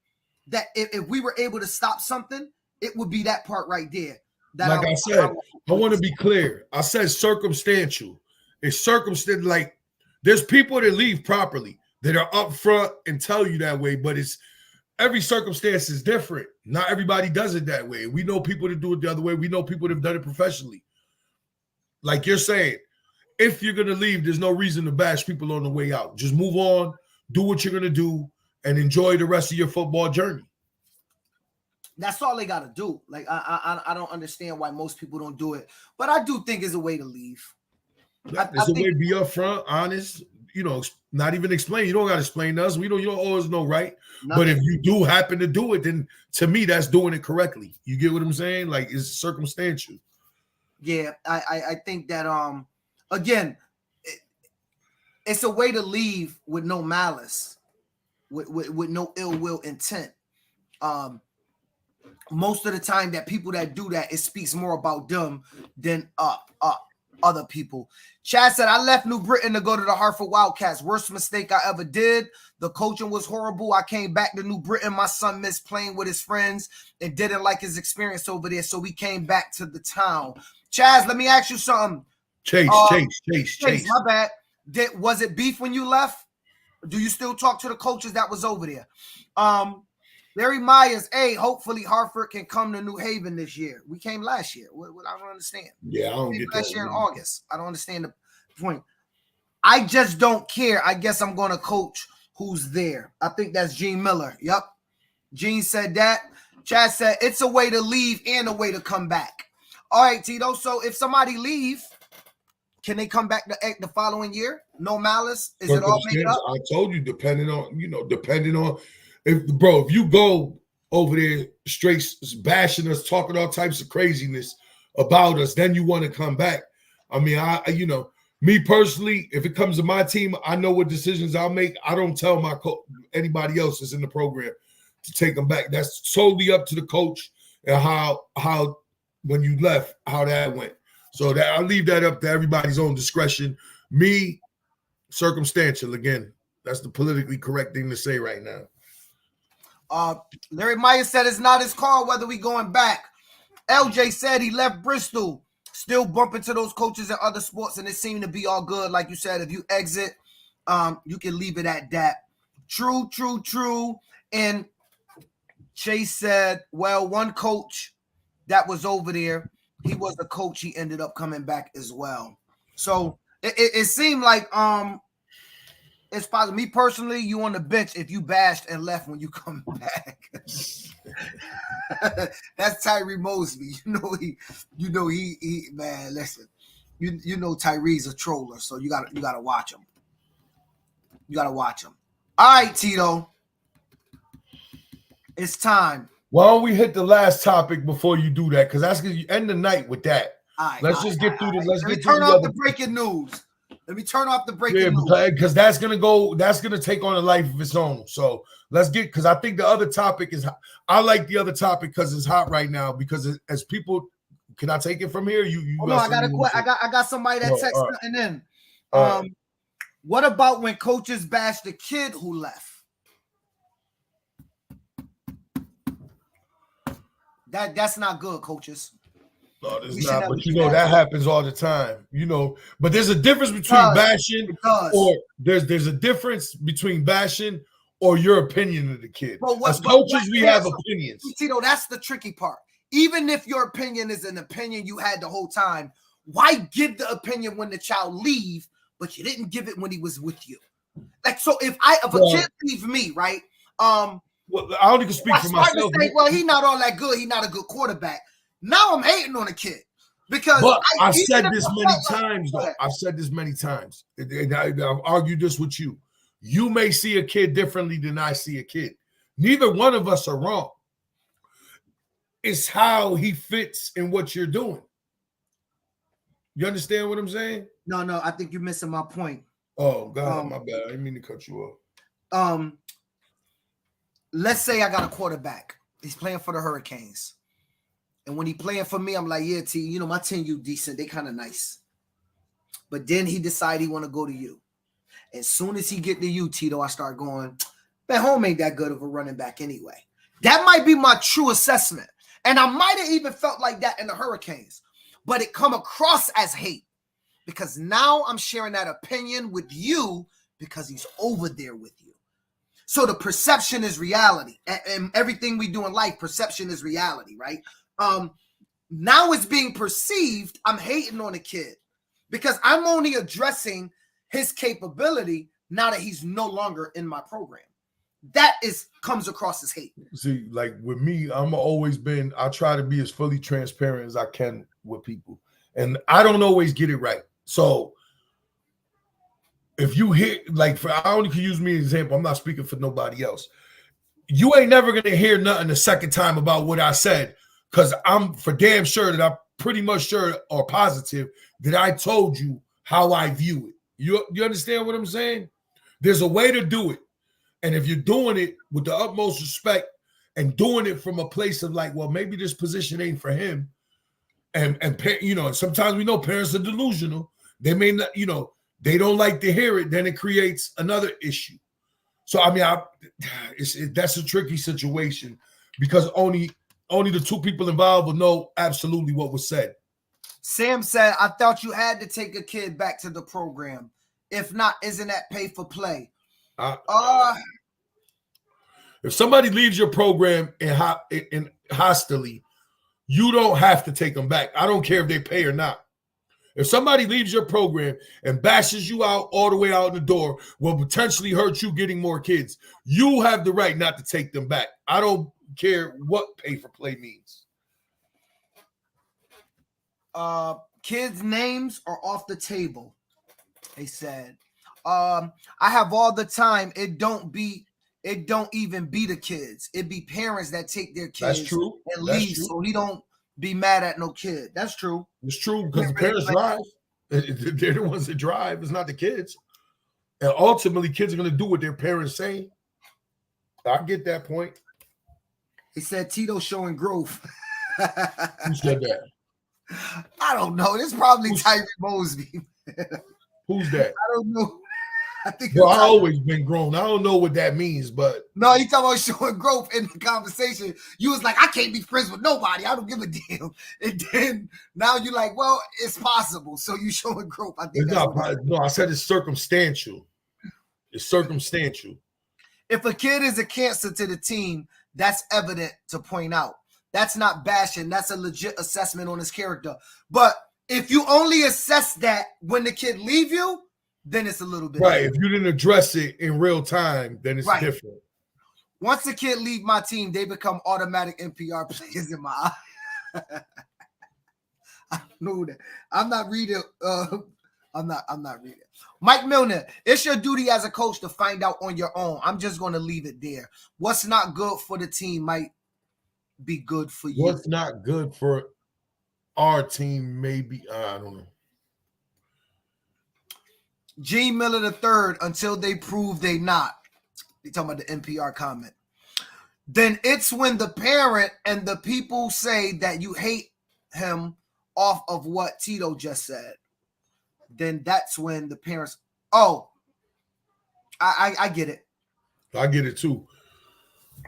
Speaker 1: that if we were able to stop something, it would be that part right there.
Speaker 2: Like I said, I want to be clear. I said circumstantial. It's circumstantial. Like, there's people that leave properly that are upfront and tell you that way, but it's every circumstance is different. Not everybody does it that way. We know people that do it the other way. We know people that have done it professionally. Like you're saying, if you're going to leave, there's no reason to bash people on the way out. Just move on, do what you're going to do, and enjoy the rest of your football journey.
Speaker 1: That's all they got to do. Like, I don't understand why most people don't do it, but I do think it's a way to leave.
Speaker 2: It's a way to be upfront, honest, you know, not even explain. You don't got to explain to us. You don't always know, right? Nothing. But if you do happen to do it, then to me, that's doing it correctly. You get what I'm saying? Like, it's circumstantial.
Speaker 1: Yeah, I think that, again, it's a way to leave with no malice, with no ill will intent. Most of the time that people that do that, it speaks more about them than other people. Chad said, I left New Britain to go to the Hartford Wildcats. Worst mistake I ever did. The coaching was horrible. I came back to New Britain. My son missed playing with his friends and didn't like his experience over there, so we came back to the town. Chaz, let me ask you something.
Speaker 2: Chase.
Speaker 1: My bad. Was it beef when you left? Do you still talk to the coaches that was over there? Larry Myers, hopefully Hartford can come to New Haven this year. We came last year. I don't understand.
Speaker 2: Yeah, I don't get that.
Speaker 1: Last year in August. I don't understand the point. I just don't care. I guess I'm going to coach who's there. I think that's Gene Miller. Yep. Gene said that. Chad said it's a way to leave and a way to come back. All right, Tito. So if somebody leave, can they come back the following year? No malice? Is it all made up?
Speaker 2: I told you, depending on if you go over there straight bashing us, talking all types of craziness about us, then you want to come back. I mean, me personally, if it comes to my team, I know what decisions I'll make. I don't tell anybody else that's in the program to take them back. That's totally up to the coach and how when you left, how that went. So that I'll leave that up to everybody's own discretion. Me, circumstantial again. That's the politically correct thing to say right now.
Speaker 1: Larry Meyer said it's not his call whether we going back. LJ said he left Bristol, still bumping to those coaches in other sports, and it seemed to be all good. Like you said, if you exit, you can leave it at that. True. And Chase said, well, one coach that was over there, he was the coach. He ended up coming back as well. So it seemed like it's possible. Me personally, you on the bench if you bashed and left when you come back. That's Tyree Mosby. You know he man. Listen, you know Tyree's a troller, so you gotta watch him. You gotta watch him. All right, Tito, it's time.
Speaker 2: Why don't we hit the last topic before you do that? Because that's gonna end the night with that.
Speaker 1: Let's get through the. Let me turn off the breaking news. Let me turn off the breaking news.
Speaker 2: Because that's gonna take on a life of its own. So let's get, because I think the other topic is, I like the other topic because it's hot right now. Because as people, can I take it from here?
Speaker 1: No, I got somebody that texted something in. What about when coaches bash the kid who left? That's not good, coaches.
Speaker 2: No, it's not. But that happens all the time. But there's a difference between bashing or there's a difference between bashing or your opinion of the kid. As coaches, we have opinions.
Speaker 1: Tito, that's the tricky part. Even if your opinion is an opinion you had the whole time, why give the opinion when the child leave, but you didn't give it when he was with you? Like, so if a kid leave me, right?
Speaker 2: Well, I only can speak for myself.
Speaker 1: Say, well, he's not all that good. He's not a good quarterback. Now I'm hating on a kid because
Speaker 2: I've said this many times, though. I've said this many times. And I've argued this with you. You may see a kid differently than I see a kid. Neither one of us are wrong. It's how he fits in what you're doing. You understand what I'm saying?
Speaker 1: No, I think you're missing my point.
Speaker 2: Oh, God, my bad. I didn't mean to cut you off.
Speaker 1: Let's say I got a quarterback. He's playing for the Hurricanes. And when he playing for me, I'm like, yeah, T, my team, you decent. They kind of nice. But then he decide he want to go to you. As soon as he get to you, Tito, I start going, man, home ain't that good of a running back anyway. That might be my true assessment. And I might have even felt like that in the Hurricanes. But it come across as hate. Because now I'm sharing that opinion with you because he's over there with you. So the perception is reality. And everything we do in life, perception is reality, right? Now it's being perceived I'm hating on a kid because I'm only addressing his capability now that he's no longer in my program. That comes across as hate.
Speaker 2: See, like with me, I try to be as fully transparent as I can with people. And I don't always get it right. So if you hit, I only can use me as an example. I'm not speaking for nobody else. You ain't never going to hear nothing the second time about what I said because I'm for damn sure that I'm pretty much sure or positive that I told you how I view it. You understand what I'm saying? There's a way to do it. And if you're doing it with the utmost respect and doing it from a place of like, well, maybe this position ain't for him. And sometimes we know parents are delusional. They may not, they don't like to hear it. Then it creates another issue. So, I mean, that's a tricky situation because only the two people involved will know absolutely what was said.
Speaker 1: Sam said, I thought you had to take a kid back to the program. If not, isn't that pay for play?
Speaker 2: If somebody leaves your program in hostily, you don't have to take them back. I don't care if they pay or not. If somebody leaves your program and bashes you out all the way out the door, will potentially hurt you getting more kids. You have the right not to take them back. I don't care what pay for play means.
Speaker 1: Kids' names are off the table. They said, I have all the time. It don't even be the kids. It be parents that take their kids
Speaker 2: That's true.
Speaker 1: and leave, so he don't be mad at no kid. That's true.
Speaker 2: It's true because the parents drive. They're the ones that drive. It's not the kids. And ultimately, kids are going to do what their parents say. I get that point.
Speaker 1: He said Tito showing growth.
Speaker 2: Who said that?
Speaker 1: I don't know. It's probably Tyree Mosby.
Speaker 2: Who's that?
Speaker 1: I don't know. I think
Speaker 2: Well, I always been grown. I don't know what that means, but
Speaker 1: no, you talking about showing growth in the conversation. You was like, I can't be friends with nobody. I don't give a damn. And then now you're like, well, it's possible. So you showing growth. I think
Speaker 2: no, I said it's circumstantial. It's circumstantial.
Speaker 1: If a kid is a cancer to the team, that's evident to point out. That's not bashing. That's a legit assessment on his character. But if you only assess that when the kid leave you, then it's a little bit
Speaker 2: right.
Speaker 1: different.
Speaker 2: If you didn't address it in real time, then it's different.
Speaker 1: Once the kid leave my team, they become automatic NPR players in my eye. I know that. I'm not reading. I'm not reading. Mike Milner, it's your duty as a coach to find out on your own. I'm just going to leave it there. What's not good for the team might be good for you.
Speaker 2: What's not good for our team, maybe. I don't know.
Speaker 1: Gene Miller III, until they prove they not. They talking about the NPR comment. Then it's when the parent and the people say that you hate him off of what Tito just said. Then that's when the parents. Oh, I get it.
Speaker 2: I get it too.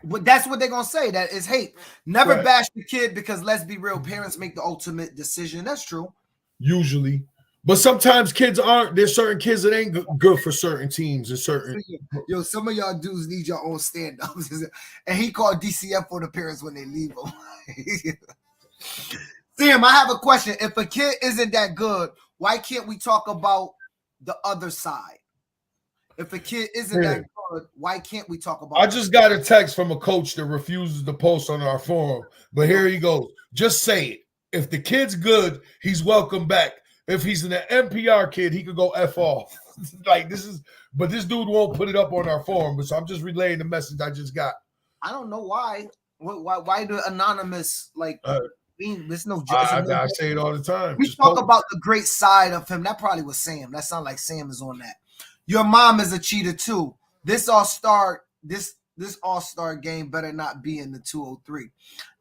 Speaker 1: But that's what they're gonna say. That is hate. Never bash the kid because let's be real, parents make the ultimate decision. That's true.
Speaker 2: Usually. But sometimes kids aren't. There's certain kids that ain't good for certain teams and certain.
Speaker 1: Yo, some of y'all dudes need your own stand-ups. And he called DCF for the parents when they leave them. Sam, I have a question. If a kid isn't that good, why can't we talk about the other side? If a kid isn't that good, why can't we talk about
Speaker 2: I just got a text from a coach that refuses to post on our forum. But here he goes. Just say it. If the kid's good, he's welcome back. If he's an NPR kid, he could go F off. Like this is, but this dude won't put it up on our forum. So I'm just relaying the message I just got.
Speaker 1: I don't know why. Why do anonymous like? There's no.
Speaker 2: I say it all the time.
Speaker 1: We talk about the great side of him. That probably was Sam. That sounds like Sam is on that. Your mom is a cheater too. This all-star game better not be in the 203.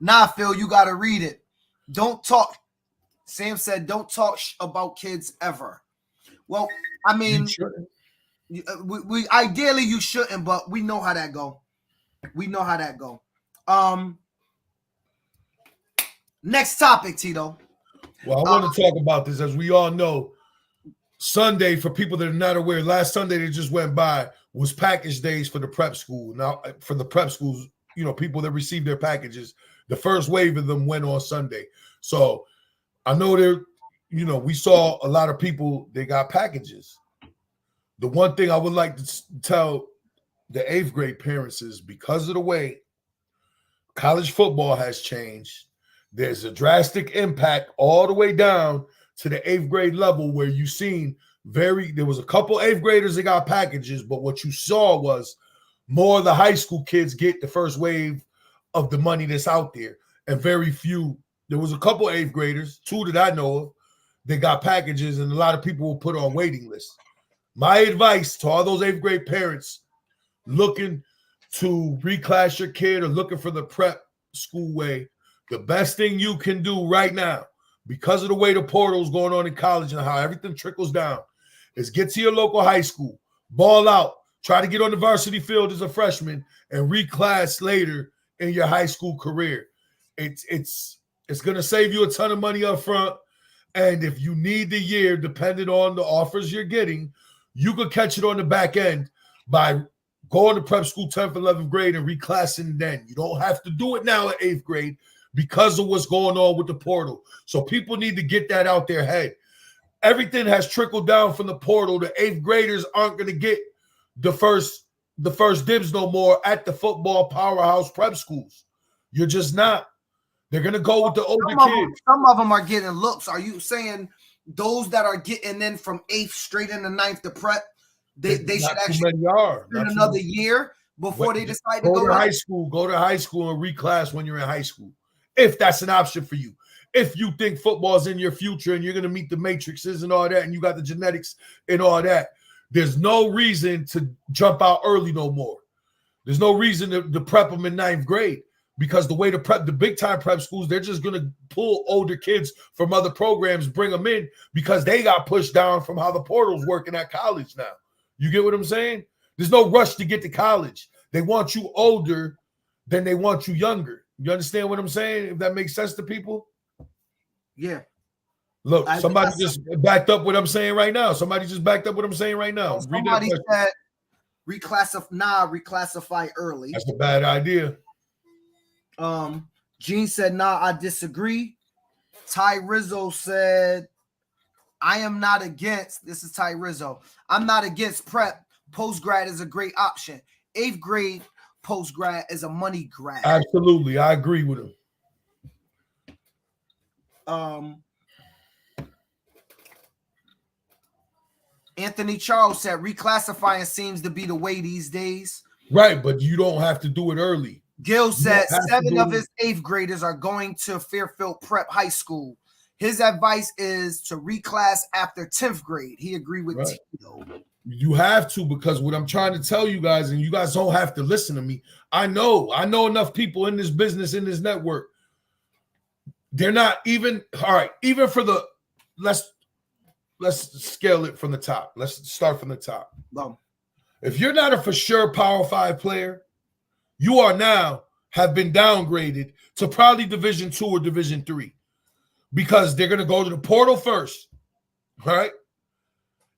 Speaker 1: Nah, Phil, you got to read it. Don't talk. Sam said, don't talk about kids ever. Well, I mean, we ideally you shouldn't, but we know how that go. Next topic, Tito.
Speaker 2: Well, I want to talk about this. As we all know, Sunday, for people that are not aware, last Sunday that just went by was package days for the prep school. Now, for the prep schools, you know, people that received their packages, the first wave of them went on Sunday. So I know there, you know, we saw a lot of people, they got packages. The one thing I would like to tell the 8th grade parents is because of the way college football has changed, there's a drastic impact all the way down to the 8th grade level where you've seen there was a couple 8th graders that got packages, but what you saw was more of the high school kids get the first wave of the money that's out there, and very few. There was a couple 8th graders, 2 that I know of, that got packages, and a lot of people were put on waiting lists. My advice to all those 8th grade parents looking to reclass your kid or looking for the prep school way, the best thing you can do right now, because of the way the portal's going on in college and how everything trickles down, is get to your local high school, ball out, try to get on the varsity field as a freshman, and reclass later in your high school career. It's going to save you a ton of money up front, and if you need the year, depending on the offers you're getting, you could catch it on the back end by going to prep school 10th, 11th grade and reclassing then. You don't have to do it now at 8th grade because of what's going on with the portal. So people need to get that out their head. Everything has trickled down from the portal. The 8th graders aren't going to get the first dibs no more at the football powerhouse prep schools. You're just not. They're gonna go with the older kids.
Speaker 1: Some of them are getting looks. Are you saying those that are getting in from 8th straight into 9th to prep, they should actually spend another year before they decide to go
Speaker 2: to high school? Go to high school and reclass when you're in high school, if that's an option for you. If you think football's in your future and you're gonna meet the matrices and all that, and you got the genetics and all that, there's no reason to jump out early no more. There's no reason to prep them in 9th grade. Because the way to prep the big time prep schools, they're just going to pull older kids from other programs, bring them in because they got pushed down from how the portal's working at college now. You get what I'm saying? There's no rush to get to college. They want you older than they want you younger. You understand what I'm saying? If that makes sense to people?
Speaker 1: Yeah.
Speaker 2: Look, somebody just backed up what I'm saying right now. Somebody just backed up what I'm saying right now.
Speaker 1: Somebody said reclassify early.
Speaker 2: That's a bad idea.
Speaker 1: Gene said, nah, I disagree. Ty Rizzo said, I am not against, this is Ty Rizzo, I'm not against prep. Post-grad is a great option. 8th grade post-grad is a money grab.
Speaker 2: Absolutely. I agree with him.
Speaker 1: Anthony Charles said, reclassifying seems to be the way these days.
Speaker 2: Right, but you don't have to do it early.
Speaker 1: Gil said 7 of his 8th graders are going to Fairfield Prep High School. His advice is to reclass after 10th grade. He agreed with Tito.
Speaker 2: You have to, because what I'm trying to tell you guys, and you guys don't have to listen to me. I know enough people in this business, in this network. They're not even, all right, even for the, let's scale it from the top. Let's start from the top. If you're not a for sure Power 5 player, you are now have been downgraded to probably Division 2 or Division 3 because they're going to go to the portal first, right?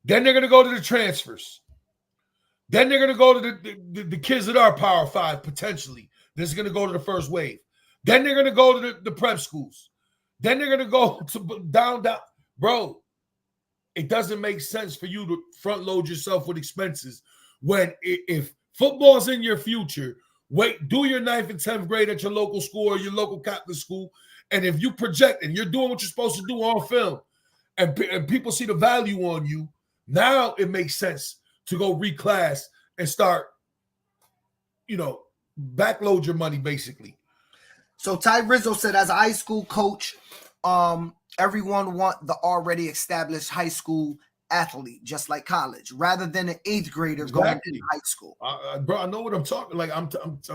Speaker 2: Then they're going to go to the transfers. Then they're going to go to the kids that are Power 5 potentially. This is going to go to the first wave. Then they're going to go to the prep schools. Then they're going to go to down. Bro, it doesn't make sense for you to front load yourself with expenses when if football's in your future. Wait, do your 9th and 10th grade at your local school or your local Catholic school. And if you project and you're doing what you're supposed to do on film and people see the value on you, now it makes sense to go reclass and start, backload your money basically.
Speaker 1: So Ty Rizzo said, as a high school coach, everyone want the already established high school athlete, just like college, rather than an 8th grader going to high school.
Speaker 2: Bro, I know what I'm talking. Like I'm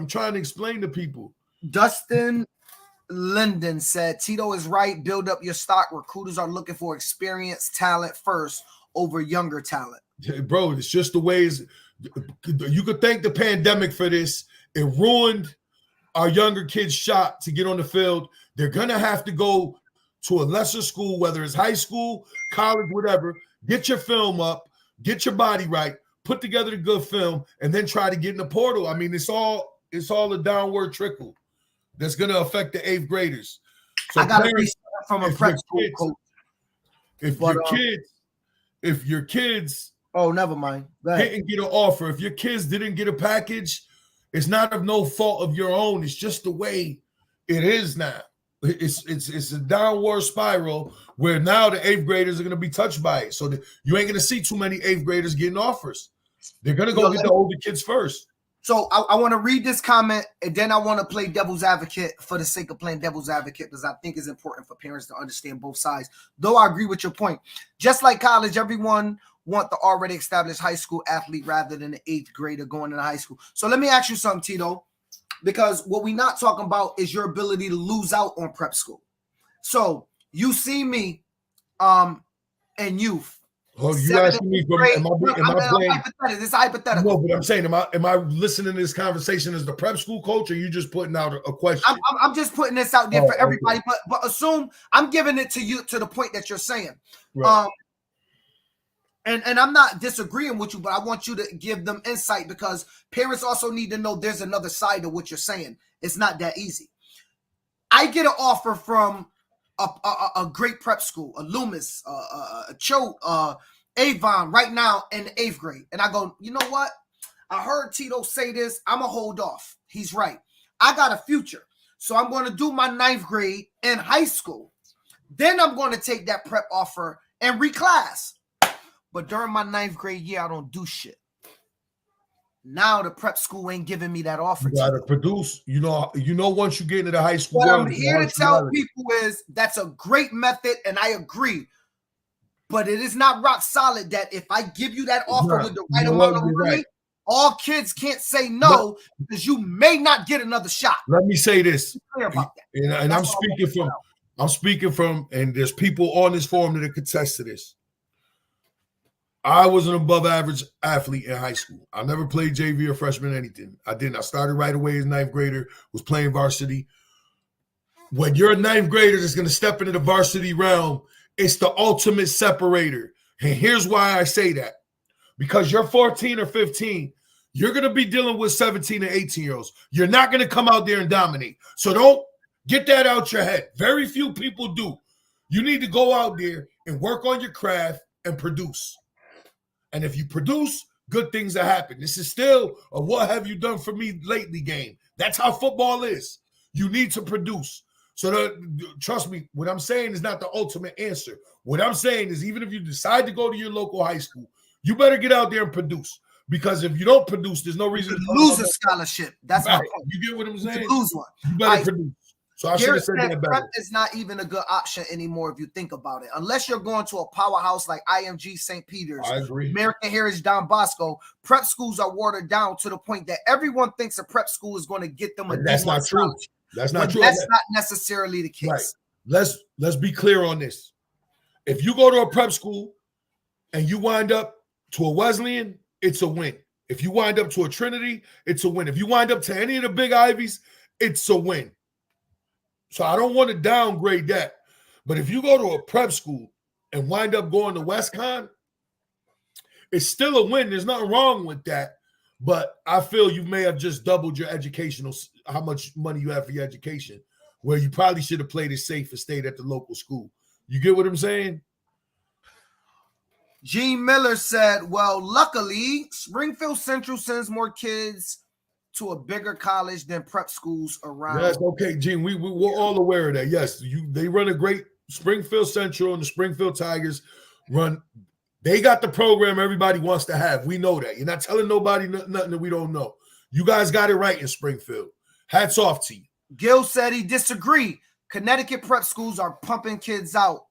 Speaker 2: trying to explain to people.
Speaker 1: Dustin Linden said, Tito is right. Build up your stock. Recruiters are looking for experienced talent first over younger talent.
Speaker 2: Bro, it's just the ways. You could thank the pandemic for this. It ruined our younger kids' shot to get on the field. They're gonna have to go to a lesser school, whether it's high school, college, whatever. Get your film up, get your body right, put together a good film, and then try to get in the portal. I mean, it's all a downward trickle that's going to affect the 8th graders. So
Speaker 1: I got to be from a prep school coach.
Speaker 2: If your kids,
Speaker 1: oh, never mind,
Speaker 2: didn't get an offer, if your kids didn't get a package, it's not of no fault of your own. It's just the way it is now. It's a downward spiral where now the 8th graders are going to be touched by it. So you ain't going to see too many 8th graders getting offers. They're going to go get the older kids first.
Speaker 1: So I want to read this comment, and then I want to play devil's advocate for the sake of playing devil's advocate, because I think it's important for parents to understand both sides. Though I agree with your point. Just like college, everyone want the already established high school athlete rather than the 8th grader going into high school. So let me ask you something, Tito. Because what we're not talking about is your ability to lose out on prep school. So you see me in youth.
Speaker 2: Oh, you asking me from am I playing?
Speaker 1: This is hypothetical.
Speaker 2: No, but I'm saying, am I listening to this conversation as the prep school coach, or are you just putting out a question?
Speaker 1: I'm just putting this out there for everybody, okay. but assume I'm giving it to you to the point that you're saying. Right. And I'm not disagreeing with you, but I want you to give them insight, because parents also need to know there's another side to what you're saying. It's not that easy. I get an offer from a great prep school, a Loomis, a Choate, Avon right now in the 8th grade. And I go, you know what? I heard Tito say this. I'm going to hold off. He's right. I got a future. So I'm going to do my 9th grade in high school. Then I'm going to take that prep offer and reclass. But during my 9th grade year, I don't do shit. Now the prep school ain't giving me that offer.
Speaker 2: You gotta produce. You know, once you get into the high school
Speaker 1: What
Speaker 2: world,
Speaker 1: I'm here to tell people is that's a great method, and I agree. But it is not rock solid that if I give you that offer with the right amount of money, all kids can't say no because you may not get another shot.
Speaker 2: Let me say this,
Speaker 1: Clear about that.
Speaker 2: and I'm speaking from, and there's people on this forum that contest to this. I was an above average athlete in high school. I never played JV or freshman anything. I didn't. I started right away as 9th grader, was playing varsity. When you're a 9th grader that's going to step into the varsity realm, it's the ultimate separator. And here's why I say that. Because you're 14 or 15, you're going to be dealing with 17 and 18-year-olds. You're not going to come out there and dominate. So don't get that out your head. Very few people do. You need to go out there and work on your craft and produce. And if you produce, good things will happen. This is still a what have you done for me lately game. That's how football is. You need to produce. So trust me, what I'm saying is not the ultimate answer. What I'm saying is even if you decide to go to your local high school, you better get out there and produce. Because if you don't produce, there's no reason
Speaker 1: to lose a scholarship. That's my point.
Speaker 2: You get what I'm saying?
Speaker 1: To lose one.
Speaker 2: You better produce. So I should have said that better.
Speaker 1: Prep is not even a good option anymore if you think about it. Unless you're going to a powerhouse like IMG St. Peter's,
Speaker 2: I agree.
Speaker 1: American Heritage Don Bosco, prep schools are watered down to the point that everyone thinks a prep school is going to get them a
Speaker 2: That's not true. That's not true.
Speaker 1: That's not necessarily the case.
Speaker 2: Right. Let's be clear on this. If you go to a prep school and you wind up to a Wesleyan, it's a win. If you wind up to a Trinity, it's a win. If you wind up to any of the big Ivies, it's a win. So I don't want to downgrade that. But if you go to a prep school and wind up going to WestCon, it's still a win. There's nothing wrong with that. But I feel you may have just doubled your educational, how much money you have for your education, where you probably should have played it safe and stayed at the local school. You get what I'm saying?
Speaker 1: Gene Miller said, well, luckily, Springfield Central sends more kids to a bigger college than prep schools around.
Speaker 2: Yes, okay, Gene, we're all aware of that. Yes, they run a great Springfield Central and the Springfield Tigers run. They got the program everybody wants to have. We know that. You're not telling nobody nothing that we don't know. You guys got it right in Springfield. Hats off to you.
Speaker 1: Gil said he disagreed. Connecticut prep schools are pumping kids out.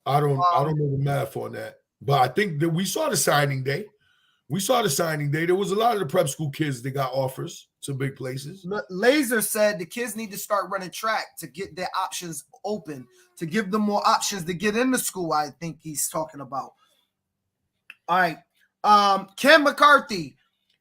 Speaker 2: I don't know the math on that. But I think that we saw the signing day. There was a lot of the prep school kids that got offers to big places.
Speaker 1: Laser said the kids need to start running track to get their options open, to give them more options to get into school. I think he's talking about. All right. Ken McCarthy,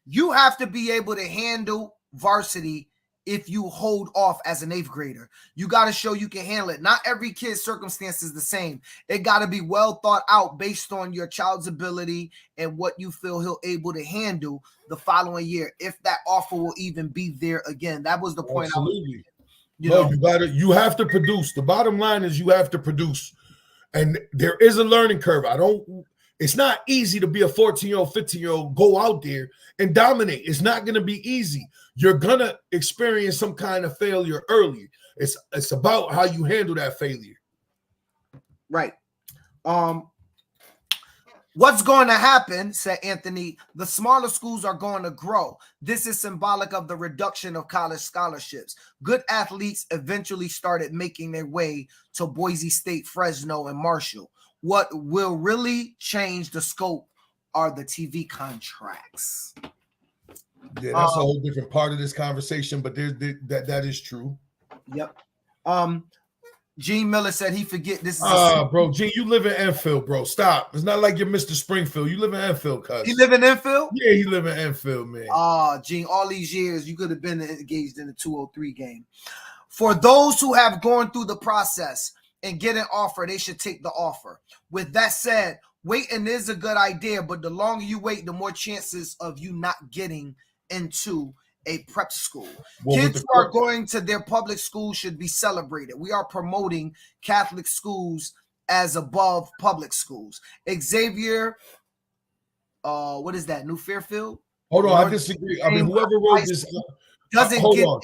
Speaker 1: you have to be able to handle varsity if you hold off as an 8th grader. You got to show you can handle it. Not every kid's circumstance is the same. It got to be well thought out based on your child's ability and what you feel he'll able to handle the following year, if that offer will even be there again. That was the point.
Speaker 2: Absolutely. You have to produce. The bottom line is you have to produce. And there is a learning curve. It's not easy to be a 14-year-old, 15-year-old, go out there and dominate. It's not going to be easy. You're going to experience some kind of failure early. It's about how you handle that failure.
Speaker 1: Right. What's going to happen, said Anthony, the smaller schools are going to grow. This is symbolic of the reduction of college scholarships. Good athletes eventually started making their way to Boise State, Fresno, and Marshall. What will really change the scope are the TV contracts.
Speaker 2: Yeah, that's a whole different part of this conversation, but that is true.
Speaker 1: Yep. Gene Miller said he forget this is
Speaker 2: bro, Gene, you live in Enfield, bro. Stop. It's not like you're Mr. Springfield. You live in Enfield, cuz.
Speaker 1: He live in Enfield?
Speaker 2: Yeah, he live in Enfield, man.
Speaker 1: Gene, all these years you could have been engaged in the 203 game. For those who have gone through the process and get an offer, they should take the offer. With that said, waiting is a good idea, but the longer you wait, the more chances of you not getting into a prep school. Kids who are going to their public school should be celebrated. We are promoting Catholic schools as above public schools. Xavier, what is that? New Fairfield?
Speaker 2: Hold on, I disagree. I mean, whoever wrote this,
Speaker 1: doesn't
Speaker 2: hold
Speaker 1: get
Speaker 2: on.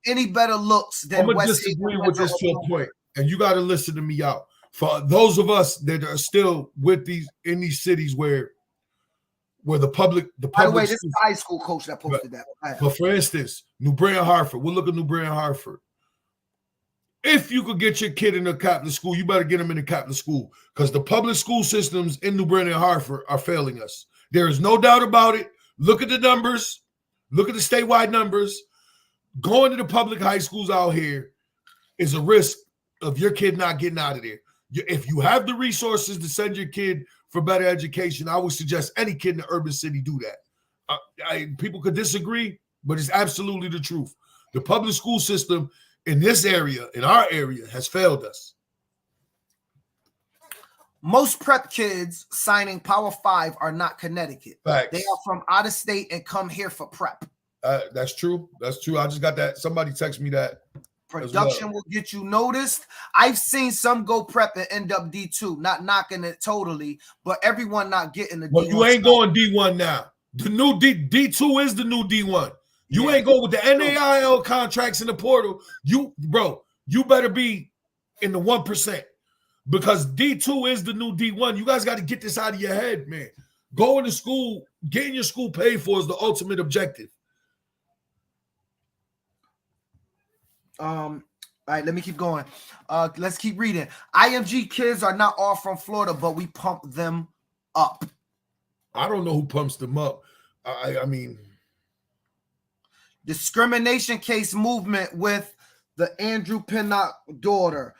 Speaker 1: any better looks than
Speaker 2: I'm gonna
Speaker 1: West
Speaker 2: disagree
Speaker 1: Haven
Speaker 2: with this to a point, and you got to listen to me out. For those of us that are still with in these cities where the public.
Speaker 1: By the way, this is the high school coach that posted that.
Speaker 2: But for instance, New Brain Hartford. We'll look at New Brain Hartford. If you could get your kid in a Catholic school, you better get him in a Catholic school, because the public school systems in New Brain and Hartford are failing us. There is no doubt about it. Look at the numbers. Look at the statewide numbers. Going to the public high schools out here is a risk of your kid not getting out of there. If you have the resources to send your kid for better education, I would suggest any kid in the urban city do that. People could disagree, but it's absolutely the truth. The public school system in this area, in our area, has failed us.
Speaker 1: Most prep kids signing Power 5 are not Connecticut.
Speaker 2: Facts.
Speaker 1: They are from out of state and come here for prep.
Speaker 2: That's true. That's true. I just got that. Somebody text me that.
Speaker 1: Production will get you noticed. I've seen some go prep and end up D2, not knocking it totally, but everyone not getting the D1.
Speaker 2: Well, you ain't going D1 now. The new D2 is the new D1. You ain't go with the NAIL contracts in the portal. You better be in the 1%, because D2 is the new D1. You guys got to get this out of your head, man. Going to school, getting your school paid for is the ultimate objective.
Speaker 1: All right, let me keep going. Let's keep reading. IMG kids are not all from Florida, but we pump them up.
Speaker 2: I don't know who pumps them up. I mean,
Speaker 1: discrimination case movement with the Andrew Pinnock daughter.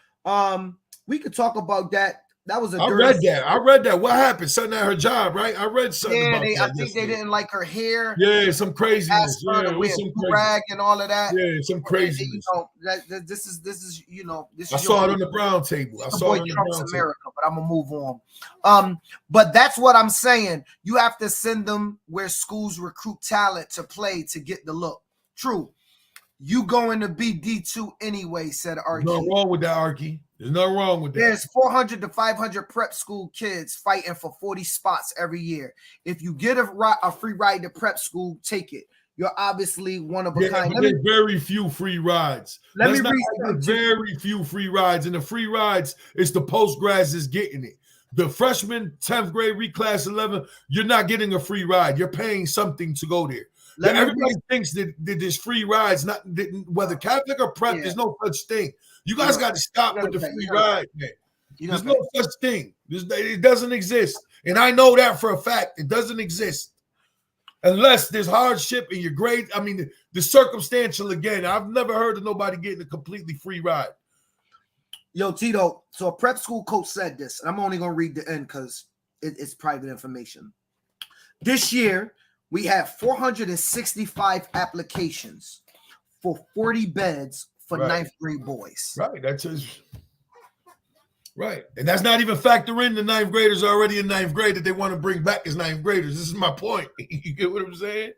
Speaker 1: We could talk about that. That was
Speaker 2: I read that. What happened? Something at her job, right? I read something about that.
Speaker 1: I think they didn't like her hair.
Speaker 2: Yeah, some craziness. Yeah,
Speaker 1: some rag and all of that.
Speaker 2: Yeah, some craziness.
Speaker 1: This is
Speaker 2: I saw it on the brown table. I saw it on the brown table.
Speaker 1: America, but I'm gonna move on. But that's what I'm saying. You have to send them where schools recruit talent to play to get the look. True. You going to be D2 anyway, said Arky.
Speaker 2: Nothing wrong with that, Arky. There's nothing wrong with that.
Speaker 1: There's 400 to 500 prep school kids fighting for 40 spots every year. If you get a free ride to prep school, take it. You're obviously one of a kind.
Speaker 2: There's very few free rides. Very few free rides. And the free rides, it's the post-grads is getting it. The freshman, 10th grade, reclass 11, you're not getting a free ride. You're paying something to go there. Everybody thinks that there's free rides, whether Catholic or prep, there's no such thing. You guys got to stop with the free ride, man. There's no such thing. It doesn't exist. And I know that for a fact. It doesn't exist. Unless there's hardship in your grade. I mean, the circumstantial, again, I've never heard of nobody getting a completely free ride.
Speaker 1: Yo, Tito, so a prep school coach said this, and I'm only going to read the end because it's private information. This year, we have 465 applications for 40 beds for 9th grade boys.
Speaker 2: Right. Right. And that's not even factor in the 9th graders already in 9th grade that they want to bring back as 9th graders. This is my point. You get what I'm saying?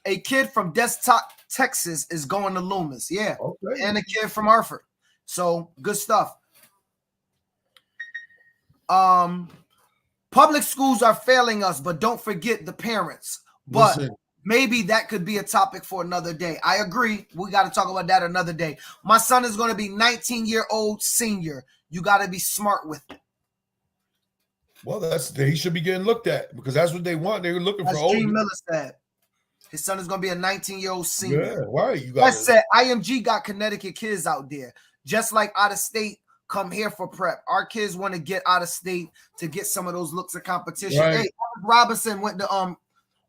Speaker 1: A kid from Desktop, Texas is going to Loomis. Yeah.
Speaker 2: Okay.
Speaker 1: And a kid from Hartford. So good stuff. Public schools are failing us, but don't forget the parents. But maybe that could be a topic for another day. I agree. We got to talk about that another day. My son is going to be 19-year-old senior. You got to be smart with it.
Speaker 2: Well, he should be getting looked at because that's what they want. They're looking for older.
Speaker 1: Gene Miller said his son is going to be a 19-year-old senior.
Speaker 2: Yeah, why?
Speaker 1: I said IMG got Connecticut kids out there, just like out of state. Come here for prep. Our kids want to get out of state to get some of those looks of competition.
Speaker 2: Right.
Speaker 1: Hey, Robinson went to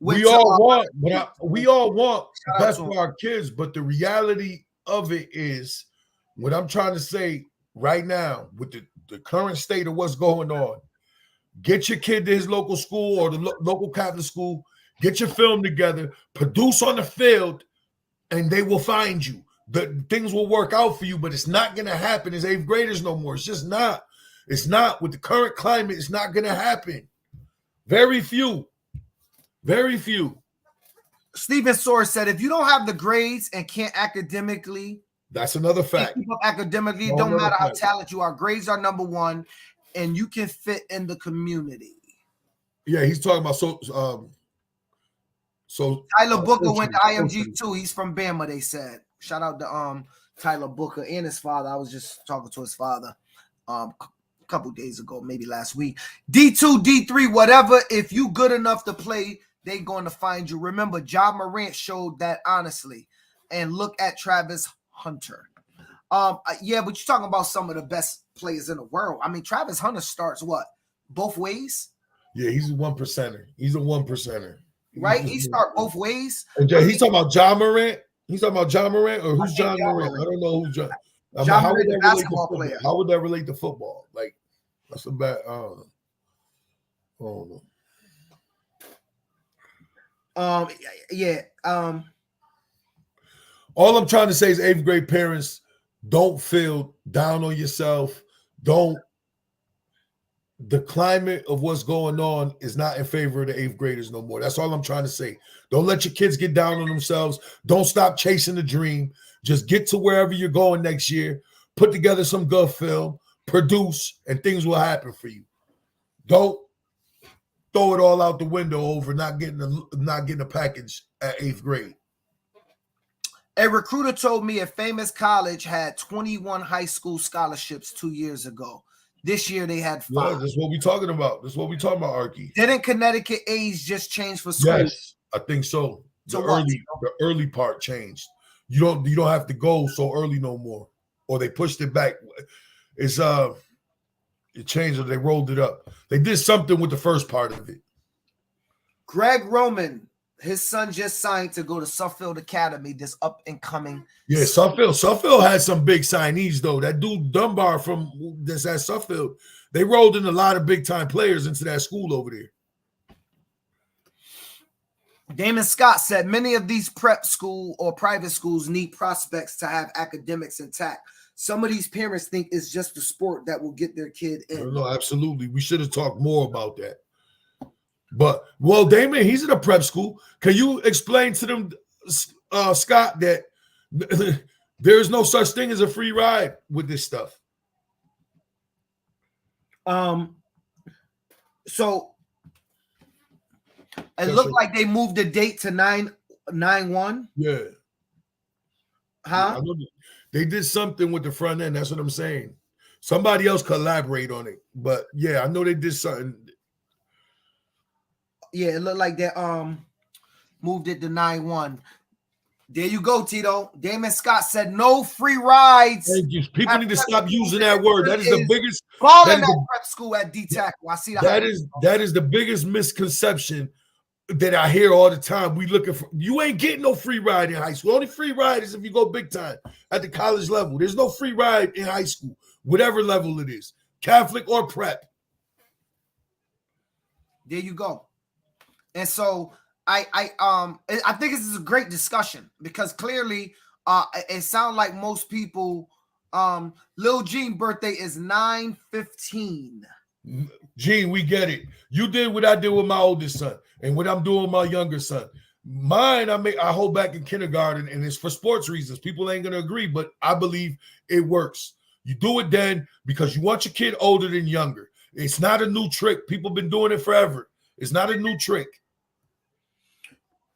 Speaker 2: we all want the best for our kids, but the reality of it is what I'm trying to say right now with the current state of what's going on. Get your kid to his local school or the local Catholic school. Get your film together. Produce on the field, and they will find you. The things will work out for you, but it's not going to happen as 8th graders no more. It's just not. It's not. With the current climate, it's not going to happen. Very few. Very few.
Speaker 1: Stephen Soares said, if you don't have the grades and can't academically,
Speaker 2: that's another fact.
Speaker 1: Academically, it don't matter how talented you are. Grades are number one, and you can fit in the community.
Speaker 2: Yeah, he's talking about So
Speaker 1: Tyler Booker went to IMG too. He's from Bama, they said. Shout out to Tyler Booker and his father. I was just talking to his father a couple days ago, maybe last week. D2, D3, whatever. If you good enough to play, they going to find you. Remember, Ja Morant showed that honestly. And look at Travis Hunter. Yeah, but you're talking about some of the best players in the world. I mean, Travis Hunter starts what? Both ways?
Speaker 2: Yeah, he's a 1%er. He's a 1%er.
Speaker 1: Right? He start both ways.
Speaker 2: And he's talking about Ja Morant. He's talking about Ja Morant, or who's Ja Morant? I don't know who's Ja.
Speaker 1: Ja Morant, the basketball player.
Speaker 2: How would that relate to football? Like, that's a bad. Oh no.
Speaker 1: Yeah.
Speaker 2: All I'm trying to say is 8th grade parents, don't feel down on yourself. The climate of what's going on is not in favor of the 8th graders no more. That's all I'm trying to say. Don't let your kids get down on themselves. Don't stop chasing the dream. Just get to wherever you're going next year. Put together some good film, produce, and things will happen for you. Don't throw it all out the window over not getting a package at 8th grade.
Speaker 1: A recruiter told me a famous college had 21 high school scholarships 2 years ago. This year they had 5.
Speaker 2: Yeah, that's what we're talking about. That's what we're talking about, Arky.
Speaker 1: Didn't Connecticut age just change for school?
Speaker 2: Yes, I think so. The early part changed. You don't have to go so early no more, or they pushed it back. It changed or they rolled it up. They did something with the first part of it.
Speaker 1: Greg Roman, his son just signed to go to Suffield Academy, this up and coming.
Speaker 2: Yeah, Suffield had some big signees though. That dude Dunbar from this at Suffield, they rolled in a lot of big time players into that school over there.
Speaker 1: Damon Scott said many of these prep school or private schools need prospects to have academics intact. Some of these parents think it's just the sport that will get their kid in.
Speaker 2: No, absolutely. We should have talked more about that. But, well, Damon, he's in a prep school. Can you explain to them, Scott, that there is no such thing as a free ride with this stuff?
Speaker 1: So it looked like they moved the date to 9/1.
Speaker 2: Yeah.
Speaker 1: Huh?
Speaker 2: They did something with the front end. That's what I'm saying. Somebody else collaborate on it. But, yeah, I know they did something.
Speaker 1: Yeah, it looked like they moved it to 9/1. There you go, Tito. Damon Scott said no free rides.
Speaker 2: Thank you. People need to stop using that word. That is the biggest.
Speaker 1: Calling that prep school at D-Tackle. I see
Speaker 2: that is the biggest misconception that I hear all the time. We looking for, you ain't getting no free ride in high school. Only free ride is if you go big time at the college level. There's no free ride in high school, whatever level it is, Catholic or prep.
Speaker 1: There you go. And so I think this is a great discussion because clearly it sounds like most people Lil Gene birthday is 9/15.
Speaker 2: Gene, we get it. You did what I did with my oldest son and what I'm doing with my younger son. Mine, I hold back in kindergarten, and it's for sports reasons. People ain't gonna agree, but I believe it works. You do it then because you want your kid older than younger. It's not a new trick. People been doing it forever. It's not a new trick.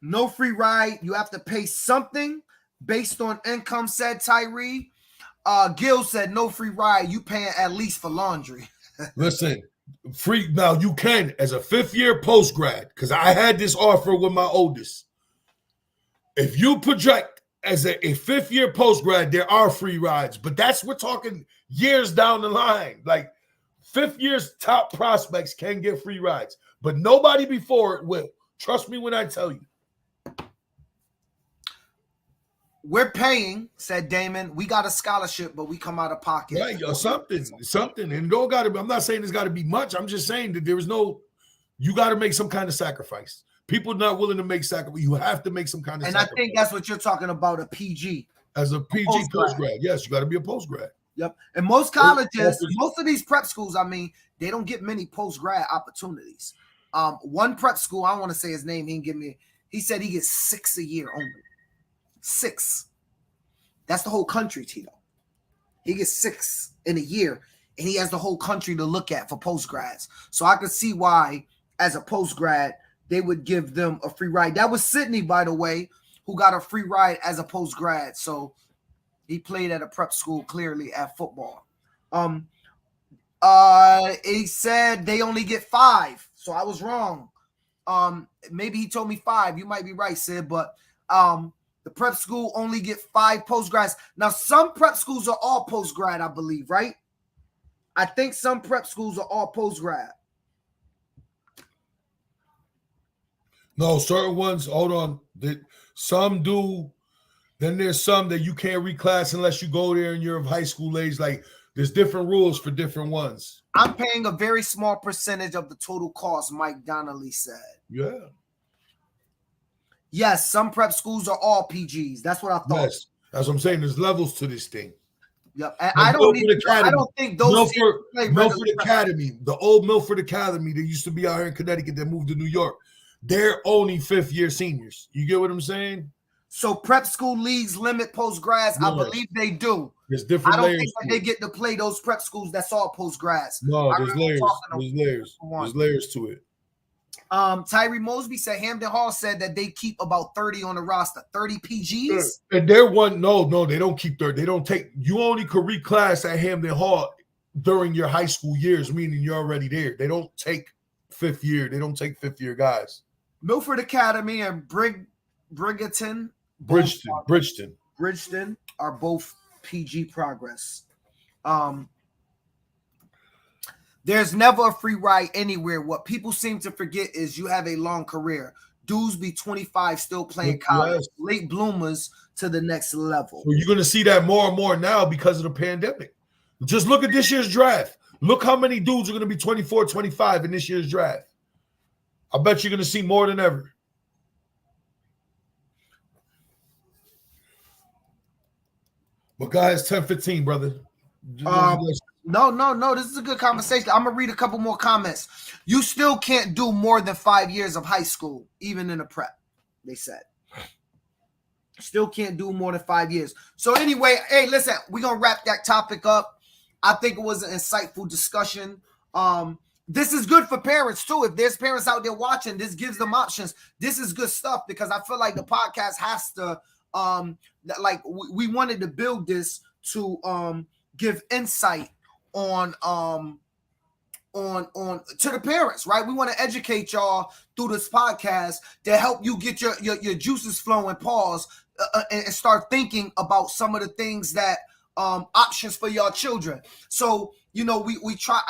Speaker 1: No free ride. You have to pay something based on income, said Tyree. Gil said no free ride. You paying at least for laundry.
Speaker 2: Listen, free now you can as a 5th year post grad, because I had this offer with my oldest. If you project as a 5th year post grad, there are free rides, but we're talking years down the line. Like 5th year's top prospects can get free rides, but nobody before it will. Trust me when I tell you.
Speaker 1: We're paying, said Damon. We got a scholarship, but we come out of pocket.
Speaker 2: Right, or something. And don't gotta be, I'm not saying it's gotta be much. I'm just saying that you gotta make some kind of sacrifice. People not willing to make sacrifice. You have to make some kind of sacrifice.
Speaker 1: I think that's what you're talking about, a PG.
Speaker 2: As a PG post-grad. Yes, you gotta be a post-grad.
Speaker 1: Yep. And most colleges, most of these prep schools, I mean, they don't get many post-grad opportunities. One prep school, I don't want to say his name, he said he gets 6 a year only. 6. That's the whole country, Tito. He gets 6 in a year, and he has the whole country to look at for post grads. So I could see why, as a post grad, they would give them a free ride. That was Sydney, by the way, who got a free ride as a post-grad. So he played at a prep school, clearly, at football. He said they only get 5. So I was wrong. Maybe he told me 5. You might be right, Sid, but the prep school only get 5 post-grads. Now, some prep schools are all post-grad, I believe, right? I think some prep schools are all post-grad.
Speaker 2: No, certain ones, hold on. Some do. Then there's some that you can't reclass unless you go there and you're of high school age. Like, there's different rules for different ones.
Speaker 1: I'm paying a very small percentage of the total cost, Mike Donnelly said.
Speaker 2: Yeah.
Speaker 1: Yes, some prep schools are all PGs. That's what I thought.
Speaker 2: Yes, that's what I'm saying. There's levels to this thing.
Speaker 1: Yep. And I don't think those
Speaker 2: Milford Academy, the old Milford Academy that used to be out here in Connecticut that moved to New York, they're only 5th-year seniors. You get what I'm saying?
Speaker 1: So prep school leagues limit post-grads.
Speaker 2: Yeah.
Speaker 1: I believe they do.
Speaker 2: There's different
Speaker 1: I don't
Speaker 2: layers.
Speaker 1: think that they get to play those prep schools that's all post-grads.
Speaker 2: No, there's layers. There's layers to it.
Speaker 1: Tyree Mosby said Hamden Hall said that they keep about 30 on the roster, 30 PGs.
Speaker 2: And they're one. No, they don't keep 30. They don't take. You only could reclass at Hamden Hall during your high school years, meaning you're already there. They don't take 5th year. They don't take 5th-year guys.
Speaker 1: Milford Academy and Bridgeton are both PG progress. There's never a free ride anywhere. What people seem to forget is you have a long career. Dudes be 25 still playing college. Yes. Late bloomers to the next level.
Speaker 2: So you're going to see that more and more now because of the pandemic. Just look at this year's draft. Look how many dudes are going to be 24, 25 in this year's draft. I bet you're going to see more than ever. But guys, 10-15, brother.
Speaker 1: No. This is a good conversation. I'm going to read a couple more comments. You still can't do more than 5 years of high school, even in a prep, they said. Still can't do more than 5 years. So anyway, hey, listen, we're going to wrap that topic up. I think it was an insightful discussion. This is good for parents, too. If there's parents out there watching, this gives them options. This is good stuff because I feel like the podcast has to, we wanted to build this to give insight on to the parents, right? We want to educate y'all through this podcast to help you get your juices flowing, pause, and start thinking about some of the things that options for your children. So, you know, we try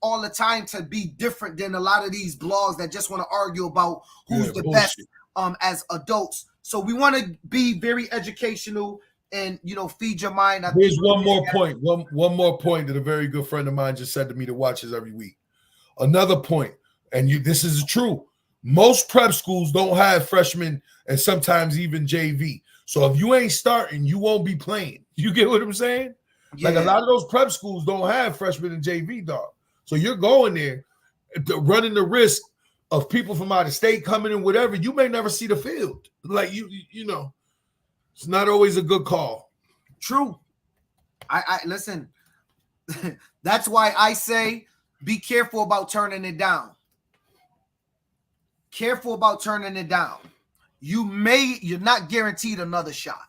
Speaker 1: all the time to be different than a lot of these blogs that just want to argue about who's the best as adults. So we want to be very educational and, you know, feed your mind.
Speaker 2: There's one more point. One more point that a very good friend of mine just said to me that watches every week. Another point, and this is true. Most prep schools don't have freshmen and sometimes even JV. So if you ain't starting, you won't be playing. You get what I'm saying? Yeah. Like a lot of those prep schools don't have freshmen and JV, dog. So you're going there running the risk of people from out of state coming in, whatever. You may never see the field. Like you know, it's not always a good call.
Speaker 1: True. I listen. That's why I say be careful about turning it down. Careful about turning it down. You're not guaranteed another shot.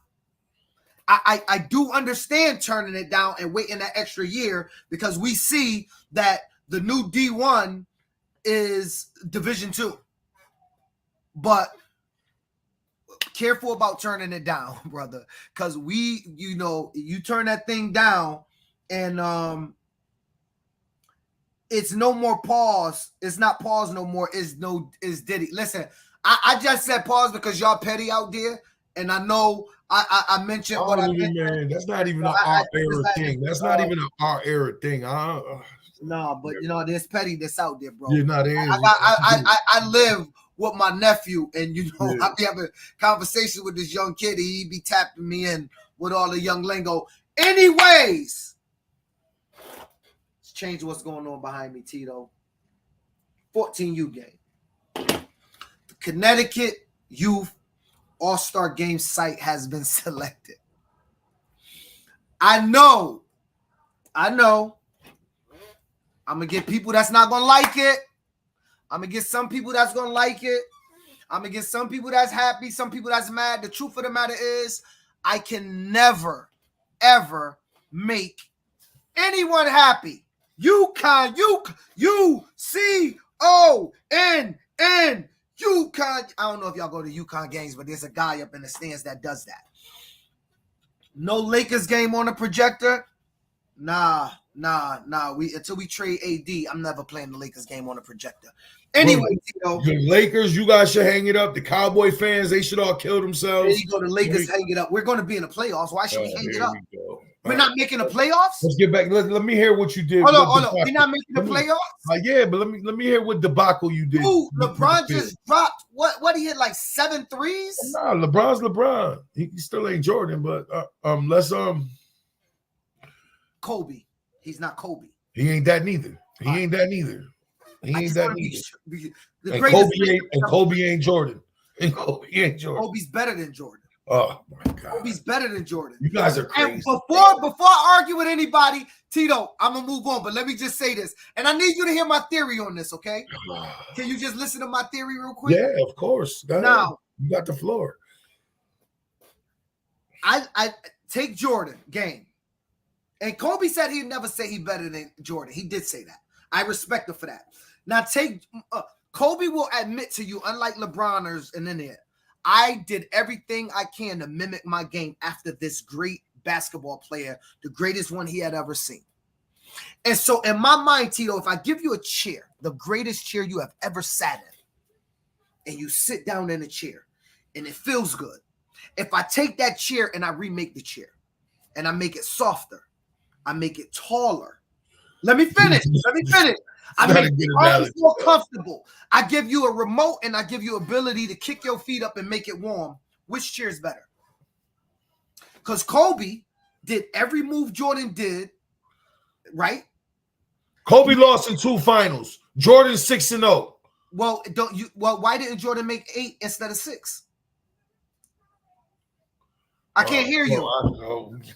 Speaker 1: I do understand turning it down and waiting that extra year because we see that the new D1 is Division II. But careful about turning it down, brother, because you turn that thing down and it's no more pause. It's not pause no more. It's Diddy. Listen, I just said pause because y'all petty out there. And I know I mentioned what I mentioned.
Speaker 2: Man, that's not even an our era thing. That's not even an our era thing.
Speaker 1: No, but you know, there's petty that's out there, bro.
Speaker 2: You're not in.
Speaker 1: I live with my nephew, and you know, I be having conversations with this young kid. He be tapping me in with all the young lingo. Anyways, let's change what's going on behind me, Tito. 14U game. The Connecticut Youth Allstar Game site has been selected. I know. I'm going to get people that's not going to like it. I'm gonna get some people that's gonna like it. I'm gonna get some people that's happy, some people that's mad. The truth of the matter is, I can never, ever make anyone happy. UConn, UConn. UConn. I don't know if y'all go to UConn games, but there's a guy up in the stands that does that. No Lakers game on the projector. Nah. Until we trade AD, I'm never playing the Lakers game on the projector. Anyway,
Speaker 2: the Lakers, you guys should hang it up. The Cowboy fans, they should all kill themselves.
Speaker 1: There you go. The Lakers hang it up. We're going to be in the playoffs. Why should we hang it up? We're not making the playoffs.
Speaker 2: Let's get back. Let me hear what you did.
Speaker 1: Hold on. We're not making the playoffs.
Speaker 2: Yeah, but let me hear what debacle you did.
Speaker 1: Ooh, LeBron just dropped what he hit like 7 threes.
Speaker 2: Nah, LeBron's LeBron. He still ain't Jordan, but let's
Speaker 1: Kobe. He's not Kobe.
Speaker 2: He ain't that neither. He ain't that neither. Kobe ain't Jordan. And Kobe ain't Jordan.
Speaker 1: Kobe's better than Jordan.
Speaker 2: Oh my God.
Speaker 1: Kobe's better than Jordan.
Speaker 2: You guys are crazy.
Speaker 1: And before I argue with anybody, Tito, I'm gonna move on, but let me just say this. And I need you to hear my theory on this, okay? Can you just listen to my theory real quick?
Speaker 2: Yeah, of course. Now you got the floor.
Speaker 1: I take Jordan game. And Kobe said he'd never say he's better than Jordan. He did say that. I respect him for that. Now take Kobe will admit to you, unlike LeBroners and in there, I did everything I can to mimic my game after this great basketball player, the greatest one he had ever seen. And so in my mind, Tito, if I give you a chair, the greatest chair you have ever sat in, and you sit down in a chair and it feels good, if I take that chair and I remake the chair and I make it softer, I make it taller. Let me finish. I make it more comfortable. I give you a remote and I give you ability to kick your feet up and make it warm. Which chair is better? Because Kobe did every move Jordan did, right?
Speaker 2: Kobe lost in 2 finals. Jordan 6-0.
Speaker 1: Well, why didn't Jordan make 8 instead of 6? I can't hear you.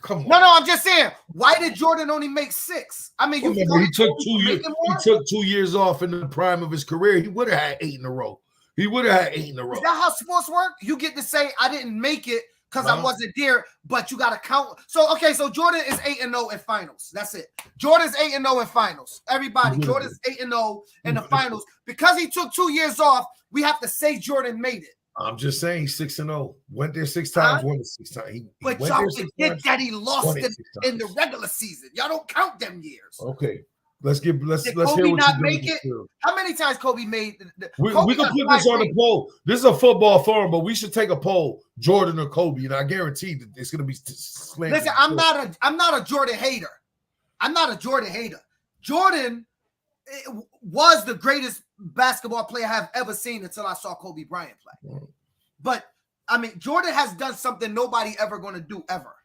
Speaker 2: Come on.
Speaker 1: No, I'm just saying. Why did Jordan only make 6? I mean,
Speaker 2: he took 2 years. He took 2 years off in the prime of his career. He would have had 8 in a row. Is that
Speaker 1: how sports work? You get to say I didn't make it because I wasn't there, but you got to count. So Jordan is 8-0 in finals. That's it. Jordan's 8-0 in finals. Everybody, Jordan's 8-0 in the finals. Because he took 2 years off, we have to say Jordan made it.
Speaker 2: I'm just saying 6-0. Went there 6 times, won it 6 times.
Speaker 1: But y'all forget that he lost in the regular season. Y'all don't count them years.
Speaker 2: Okay. Let's hear what
Speaker 1: Kobe
Speaker 2: you
Speaker 1: not make it? How many times Kobe made?
Speaker 2: We can put this on the poll. This is a football forum, but we should take a poll, Jordan or Kobe, and I guarantee that it's going to be slanted.
Speaker 1: Listen, I'm not a Jordan hater. Jordan was the greatest basketball player I've ever seen until I saw Kobe Bryant play. But I mean, Jordan has done something nobody ever going to do ever.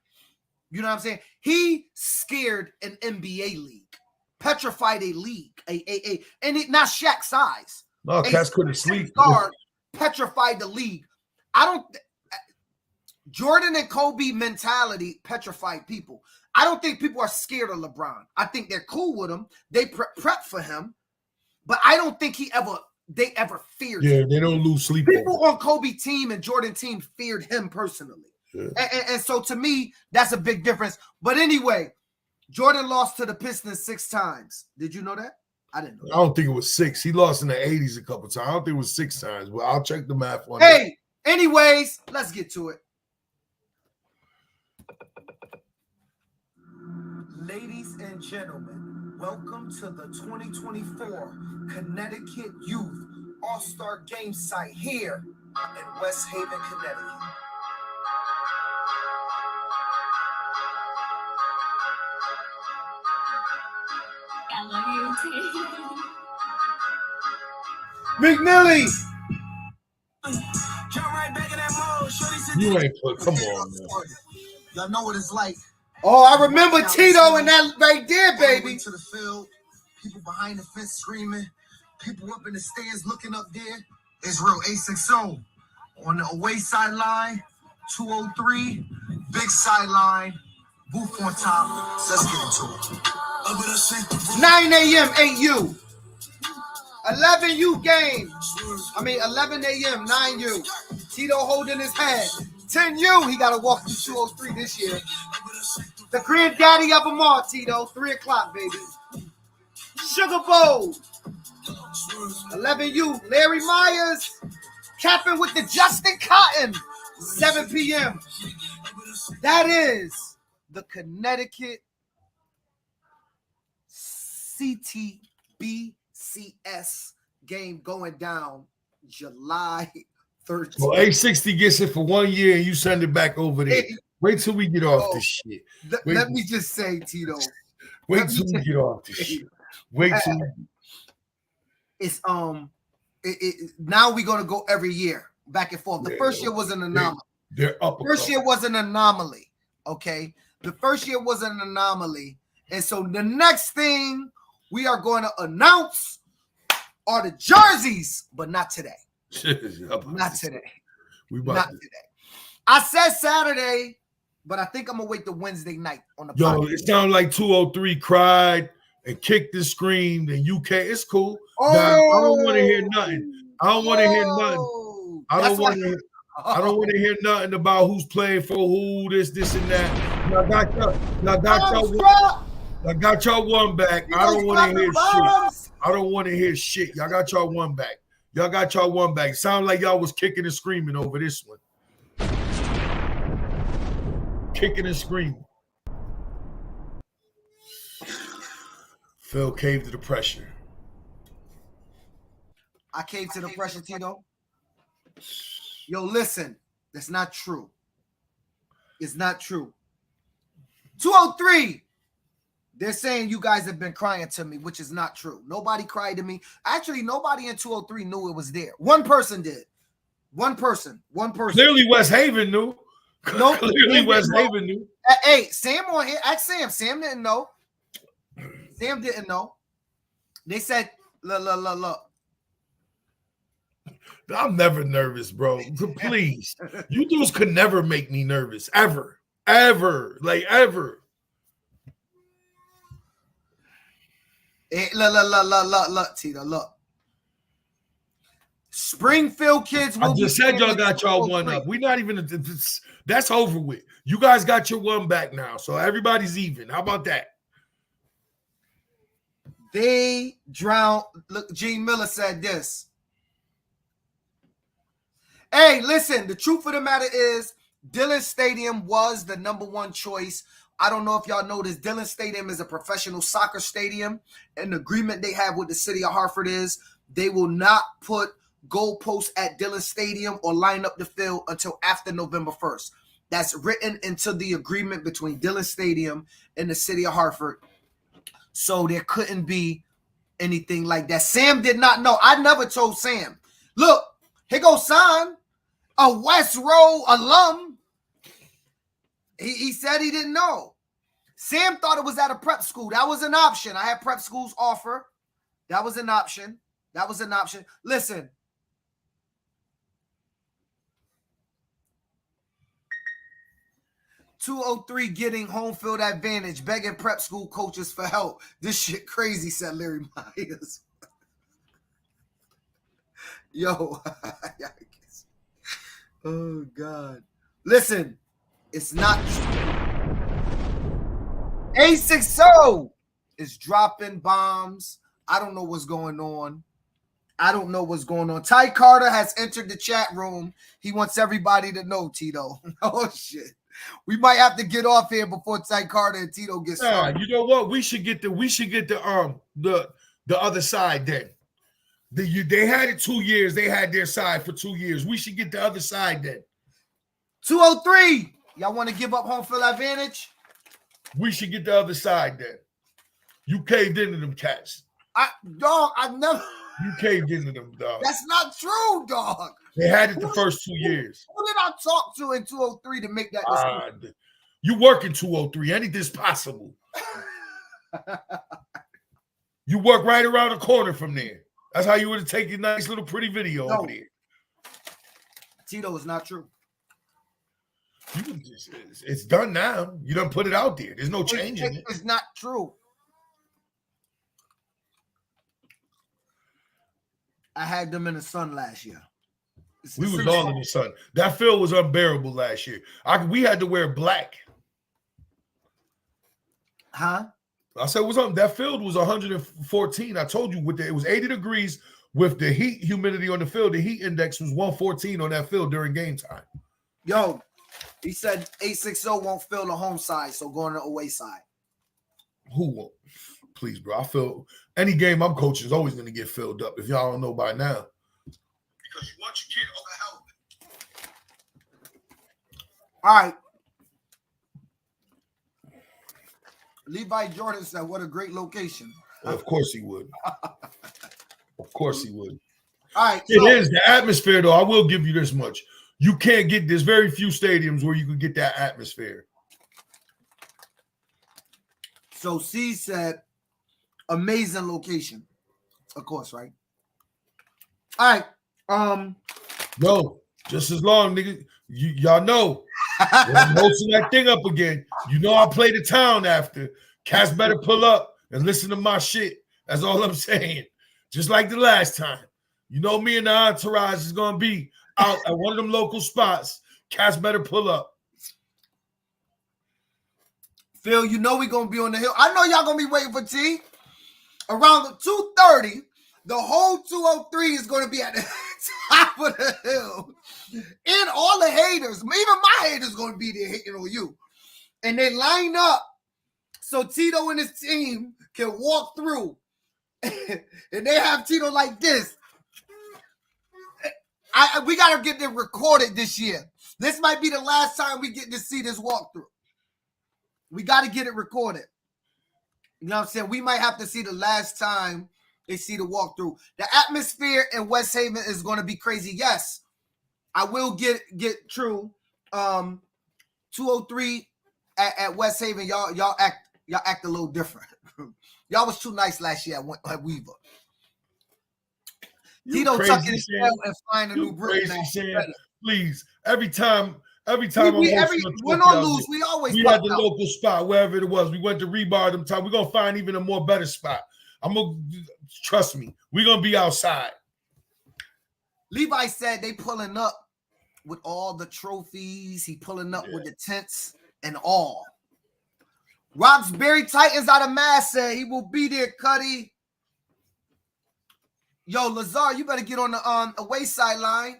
Speaker 1: You know what I'm saying? He scared an NBA league, petrified a league, and not Shaq size.
Speaker 2: No, cats couldn't sleep.
Speaker 1: Guard petrified the league. Jordan and Kobe mentality petrified people. I don't think people are scared of LeBron. I think they're cool with him. They prep for him, but I don't think they ever feared him.
Speaker 2: They don't lose sleep.
Speaker 1: People on Kobe team and Jordan team feared him personally. Yeah. And so to me, that's a big difference. But anyway, Jordan lost to the Pistons 6 times. Did you know that? I didn't know that.
Speaker 2: I don't think it was 6. He lost in the 80s a couple times. I don't think it was 6 times. Well, I'll check the math on that.
Speaker 1: Hey, anyways, let's get to it. Ladies and gentlemen, welcome to the 2024 Connecticut Youth Allstar Game site here in West Haven, Connecticut.
Speaker 6: I love you too.
Speaker 1: McNilly!
Speaker 2: You ain't put, come on, man.
Speaker 1: Y'all know what it's like. Oh, I remember Tito and that right there, baby. To the field, people behind the fence screaming, people up in the stands looking up there. It's real. 860 on the away sideline, 203, big sideline, booth on top. Let's get into it. 9 a.m. ain't you. 11U game. 11 a.m., 9U. Tito holding his head. 10U, he got to walk through 203 this year. The granddaddy of them all, Tito. 3 o'clock, baby. Sugar Bowl. 11U, Larry Myers. Capping with the Justin Cotton. 7 p.m. That is the Connecticut CTBCS game going down July 13th.
Speaker 2: Well, A60 gets it for 1 year and you send it back over there. Wait till we get off this shit.
Speaker 1: Let me just say, Tito.
Speaker 2: Wait till we get off this shit. Wait till
Speaker 1: it's now we're gonna go every year back and forth. The first year was an anomaly.
Speaker 2: They're up.
Speaker 1: First year was an anomaly. Okay. The first year was an anomaly. And so the next thing we are going to announce are the jerseys, but not today. Not today. Not today. I said Saturday, but I think I'm gonna wait the Wednesday night on the podcast.
Speaker 2: It sounds like 203 cried and kicked and screamed and UK. It's cool.
Speaker 1: Oh,
Speaker 2: I don't want to hear nothing. I don't want to hear nothing. I don't want to hear nothing about who's playing for who, this and that. I got y'all one back. I don't want to hear shit. I don't want to hear shit. Y'all got y'all one back. Y'all got y'all one back. Sound like y'all was kicking and screaming over this one. Kicking and screaming. Phil caved to the pressure.
Speaker 1: I caved to the pressure, Tito. Yo, listen. That's not true. It's not true. 203. They're saying you guys have been crying to me, which is not true. Nobody cried to me. Actually, nobody in 203 knew it was there. One person did. One person.
Speaker 2: Clearly West Haven knew.
Speaker 1: No,
Speaker 2: clearly West Haven knew.
Speaker 1: Hey, Sam on here. Ask Sam. Sam didn't know. Sam didn't know. They said, look.
Speaker 2: I'm never nervous, bro. Please. You dudes could never make me nervous. Ever. Like, ever.
Speaker 1: Hey, look, Tito, look. Springfield kids will
Speaker 2: I just said y'all got y'all one up. We're not even, that's over with. You guys got your one back now, so everybody's even. How about that?
Speaker 1: They drown. Look, Gene Miller said this. Hey, listen, the truth of the matter is Dillon Stadium was the #1 choice. I don't know if y'all know this. Dillon Stadium is a professional soccer stadium. And the agreement they have with the city of Hartford is they will not put goalposts at Dillon Stadium or line up the field until after November 1st. That's written into the agreement between Dillon Stadium and the city of Hartford. So there couldn't be anything like that. Sam did not know. I never told Sam. Look, here goes Son, a West Row alum. He said he didn't know. Sam thought it was at a prep school. That was an option. I had prep schools offer. That was an option. Listen. $203 getting home field advantage, begging prep school coaches for help. This shit crazy, said Larry Myers. Yo. Oh, God. Listen. It's not true. A60 is dropping bombs. I don't know what's going on. Ty Carter has entered the chat room. He wants everybody to know, Tito. Oh, shit. We might have to get off here before Ty Carter and Tito get started.
Speaker 2: You know what? We should get the other side then. They had it 2 years. They had their side for 2 years. We should get the other side then.
Speaker 1: 203. Y'all want to give up home field advantage?
Speaker 2: We should get the other side then. You caved into them cats.
Speaker 1: I never.
Speaker 2: You caved into them, dog.
Speaker 1: That's not true, dog.
Speaker 2: They had it the first 2 years.
Speaker 1: Who did I talk to in 203 to make that decision?
Speaker 2: You work in 203. Anything's possible. You work right around the corner from there. That's how you would have taken a nice little pretty video over there.
Speaker 1: Tito, is not true.
Speaker 2: It's done now. You done put it out there. There's no changing it.
Speaker 1: It's not true. I had them in the sun last year.
Speaker 2: We was all in the sun. That field was unbearable last year. We had to wear black.
Speaker 1: Huh?
Speaker 2: I said, "What's up?" That field was 114. I told you it was 80 degrees with the heat humidity on the field. The heat index was 114 on that field during game time.
Speaker 1: Yo, he said 860 won't fill the home side, so go on the away side.
Speaker 2: Who won't? Please, bro. I feel any game I'm coaching is always going to get filled up. If y'all don't know by now, because you want your kid over help.
Speaker 1: All right. Levi Jordan said, "What a great location."
Speaker 2: Of course he would. Of course he would.
Speaker 1: All right.
Speaker 2: It is the atmosphere, though. I will give you this much. You can't get, there's very few stadiums where you can get that atmosphere.
Speaker 1: So C said, amazing location. Of course, right? All right.
Speaker 2: No, just as long, nigga. Y'all know. When I'm hosting that thing up again, you know I play the town after. Cats better pull up and listen to my shit. That's all I'm saying. Just like the last time. You know me and the entourage is going to be out at one of them local spots. Cats better pull up.
Speaker 1: Phil, you know we're going to be on the hill. I know y'all going to be waiting for T. Around the 2:30, the whole 203 is going to be at the top of the hill. And all the haters, even my haters, going to be there hating on you. And they line up so Tito and his team can walk through. And they have Tito like this. We got to get it recorded this year. This might be the last time we get to see this walkthrough. We got to get it recorded. You know what I'm saying? We might have to see the last time they see the walkthrough. The atmosphere in West Haven is going to be crazy. Yes, I will get true. 203 at West Haven, y'all act a little different. Y'all was too nice last year at Weaver. Tito tucking his tail and find a new brick.
Speaker 2: Please, every time
Speaker 1: win or lose, we always
Speaker 2: had the local spot wherever it was. We went to Rebar them time. We're gonna find even a more better spot. Trust me, we're gonna be outside.
Speaker 1: Levi said they pulling up with all the trophies. He pulling up with the tents and all. Roxbury Titans out of Mass said he will be there, Cuddy. Yo, Lazar, you better get on the away sideline.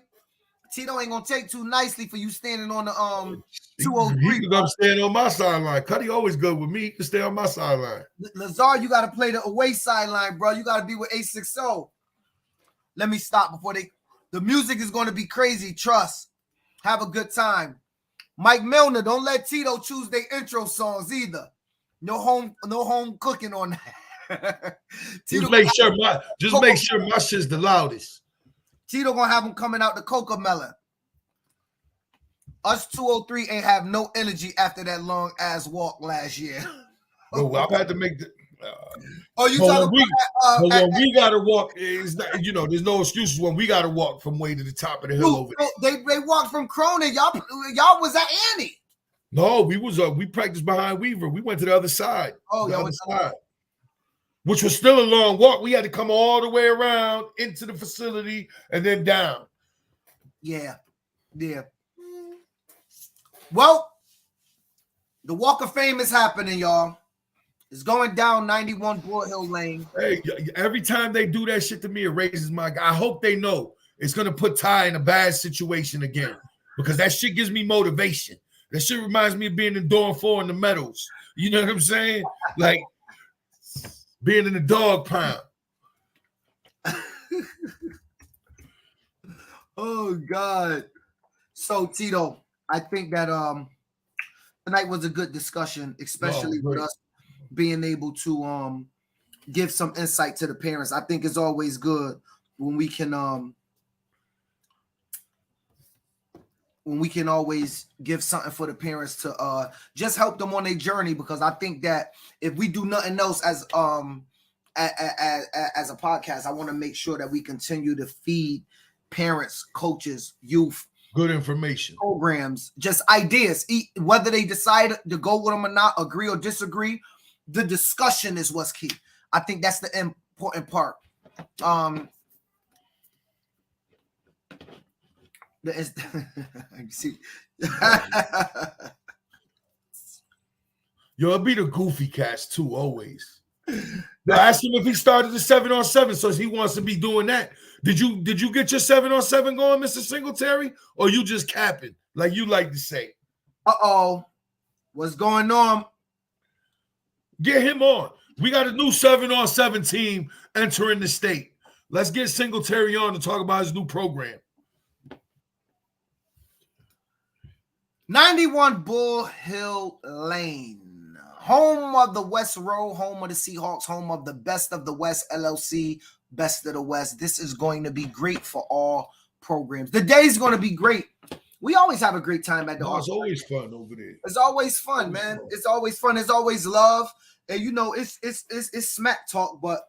Speaker 1: Tito ain't gonna take too nicely for you standing on the 203.
Speaker 2: He can go stand on my sideline. Cuddy always good with me. He can stay on my sideline.
Speaker 1: Lazar, you gotta play the away sideline, bro. You gotta be with 860. Let me stop before the music is gonna be crazy. Trust. Have a good time. Mike Milner, don't let Tito choose their intro songs either. No home cooking on that.
Speaker 2: Just make sure my shit's the loudest.
Speaker 1: Tito gonna have him coming out the Coca Melon. Us 203 ain't have no energy after that long ass walk last year.
Speaker 2: Well, I've had to make the.
Speaker 1: You talking about?
Speaker 2: When we gotta walk, it's not, there's no excuses when we gotta walk from way to the top of the hill over there.
Speaker 1: They walked from Cronin. Y'all was at Annie.
Speaker 2: No, we practiced behind Weaver. We went to the other side.
Speaker 1: The other side.
Speaker 2: Which was still a long walk. We had to come all the way around into the facility and then down.
Speaker 1: Yeah. Well, the Walk of Fame is happening, y'all. It's going down 91 Broad Hill Lane.
Speaker 2: Hey, every time they do that shit to me, it raises my. I hope they know it's gonna put Ty in a bad situation again, because that shit gives me motivation. That shit reminds me of being in Dorm 4 in the Meadows. You know what I'm saying? Like being in the dog pound.
Speaker 1: Oh God. So Tito, I think that tonight was a good discussion, especially with us being able to give some insight to the parents. I think it's always good when we can always give something for the parents to just help them on their journey, because I think that if we do nothing else as a podcast, I want to make sure that we continue to feed parents, coaches, youth
Speaker 2: good information,
Speaker 1: programs, just ideas, whether they decide to go with them or not, agree or disagree. The discussion is what's key. I think that's the important part. You see.
Speaker 2: Yo, it'll be the goofy cats too, always. Now, ask him if he started the 7-on-7, so he wants to be doing that. Did you get your 7-on-7 going, Mr. Singletary? Or you just capping, like you like to say?
Speaker 1: Uh-oh. What's going on?
Speaker 2: Get him on. We got a new 7-on-7 team entering the state. Let's get Singletary on to talk about his new program.
Speaker 1: 91 Bull Hill Lane, home of the West Row, home of the Seahawks, home of the Best of the West LLC, Best of the West. This is going to be great for all programs. The day's going to be great. We always have a great time at the
Speaker 2: It's always fun over there.
Speaker 1: It's always fun, man. It's always fun. It's always love. And you know, it's smack talk, but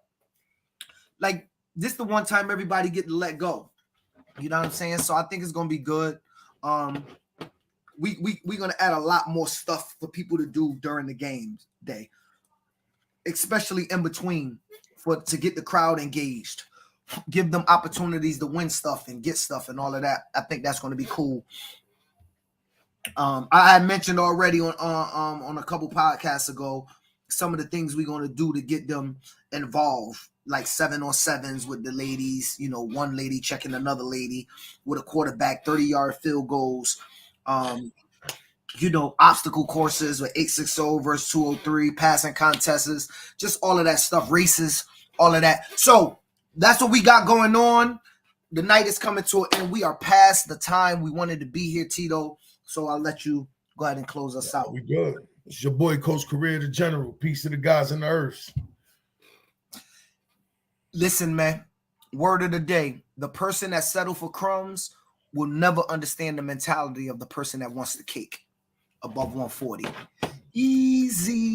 Speaker 1: like this the one time everybody get to let go. You know what I'm saying? So I think it's gonna be good. We're gonna add a lot more stuff for people to do during the game day, especially in between, to get the crowd engaged, give them opportunities to win stuff and get stuff and all of that. I think that's going to be cool. I had mentioned already on a couple podcasts ago some of the things we're going to do to get them involved, like 7-on-7s with the ladies, you know, one lady checking another lady with a quarterback, 30-yard field goals, you know, obstacle courses with 860 versus 203, passing contests, just all of that stuff, races, all of that. So that's what we got going on. The night is coming to an end. We are past the time we wanted to be here, Tito. So I'll let you go ahead and close us out.
Speaker 2: We good. It's your boy, Coach Career the General. Peace to the guys in the earth.
Speaker 1: Listen, man, word of the day. The person that settled for crumbs will never understand the mentality of the person that wants the cake above 140. Easy.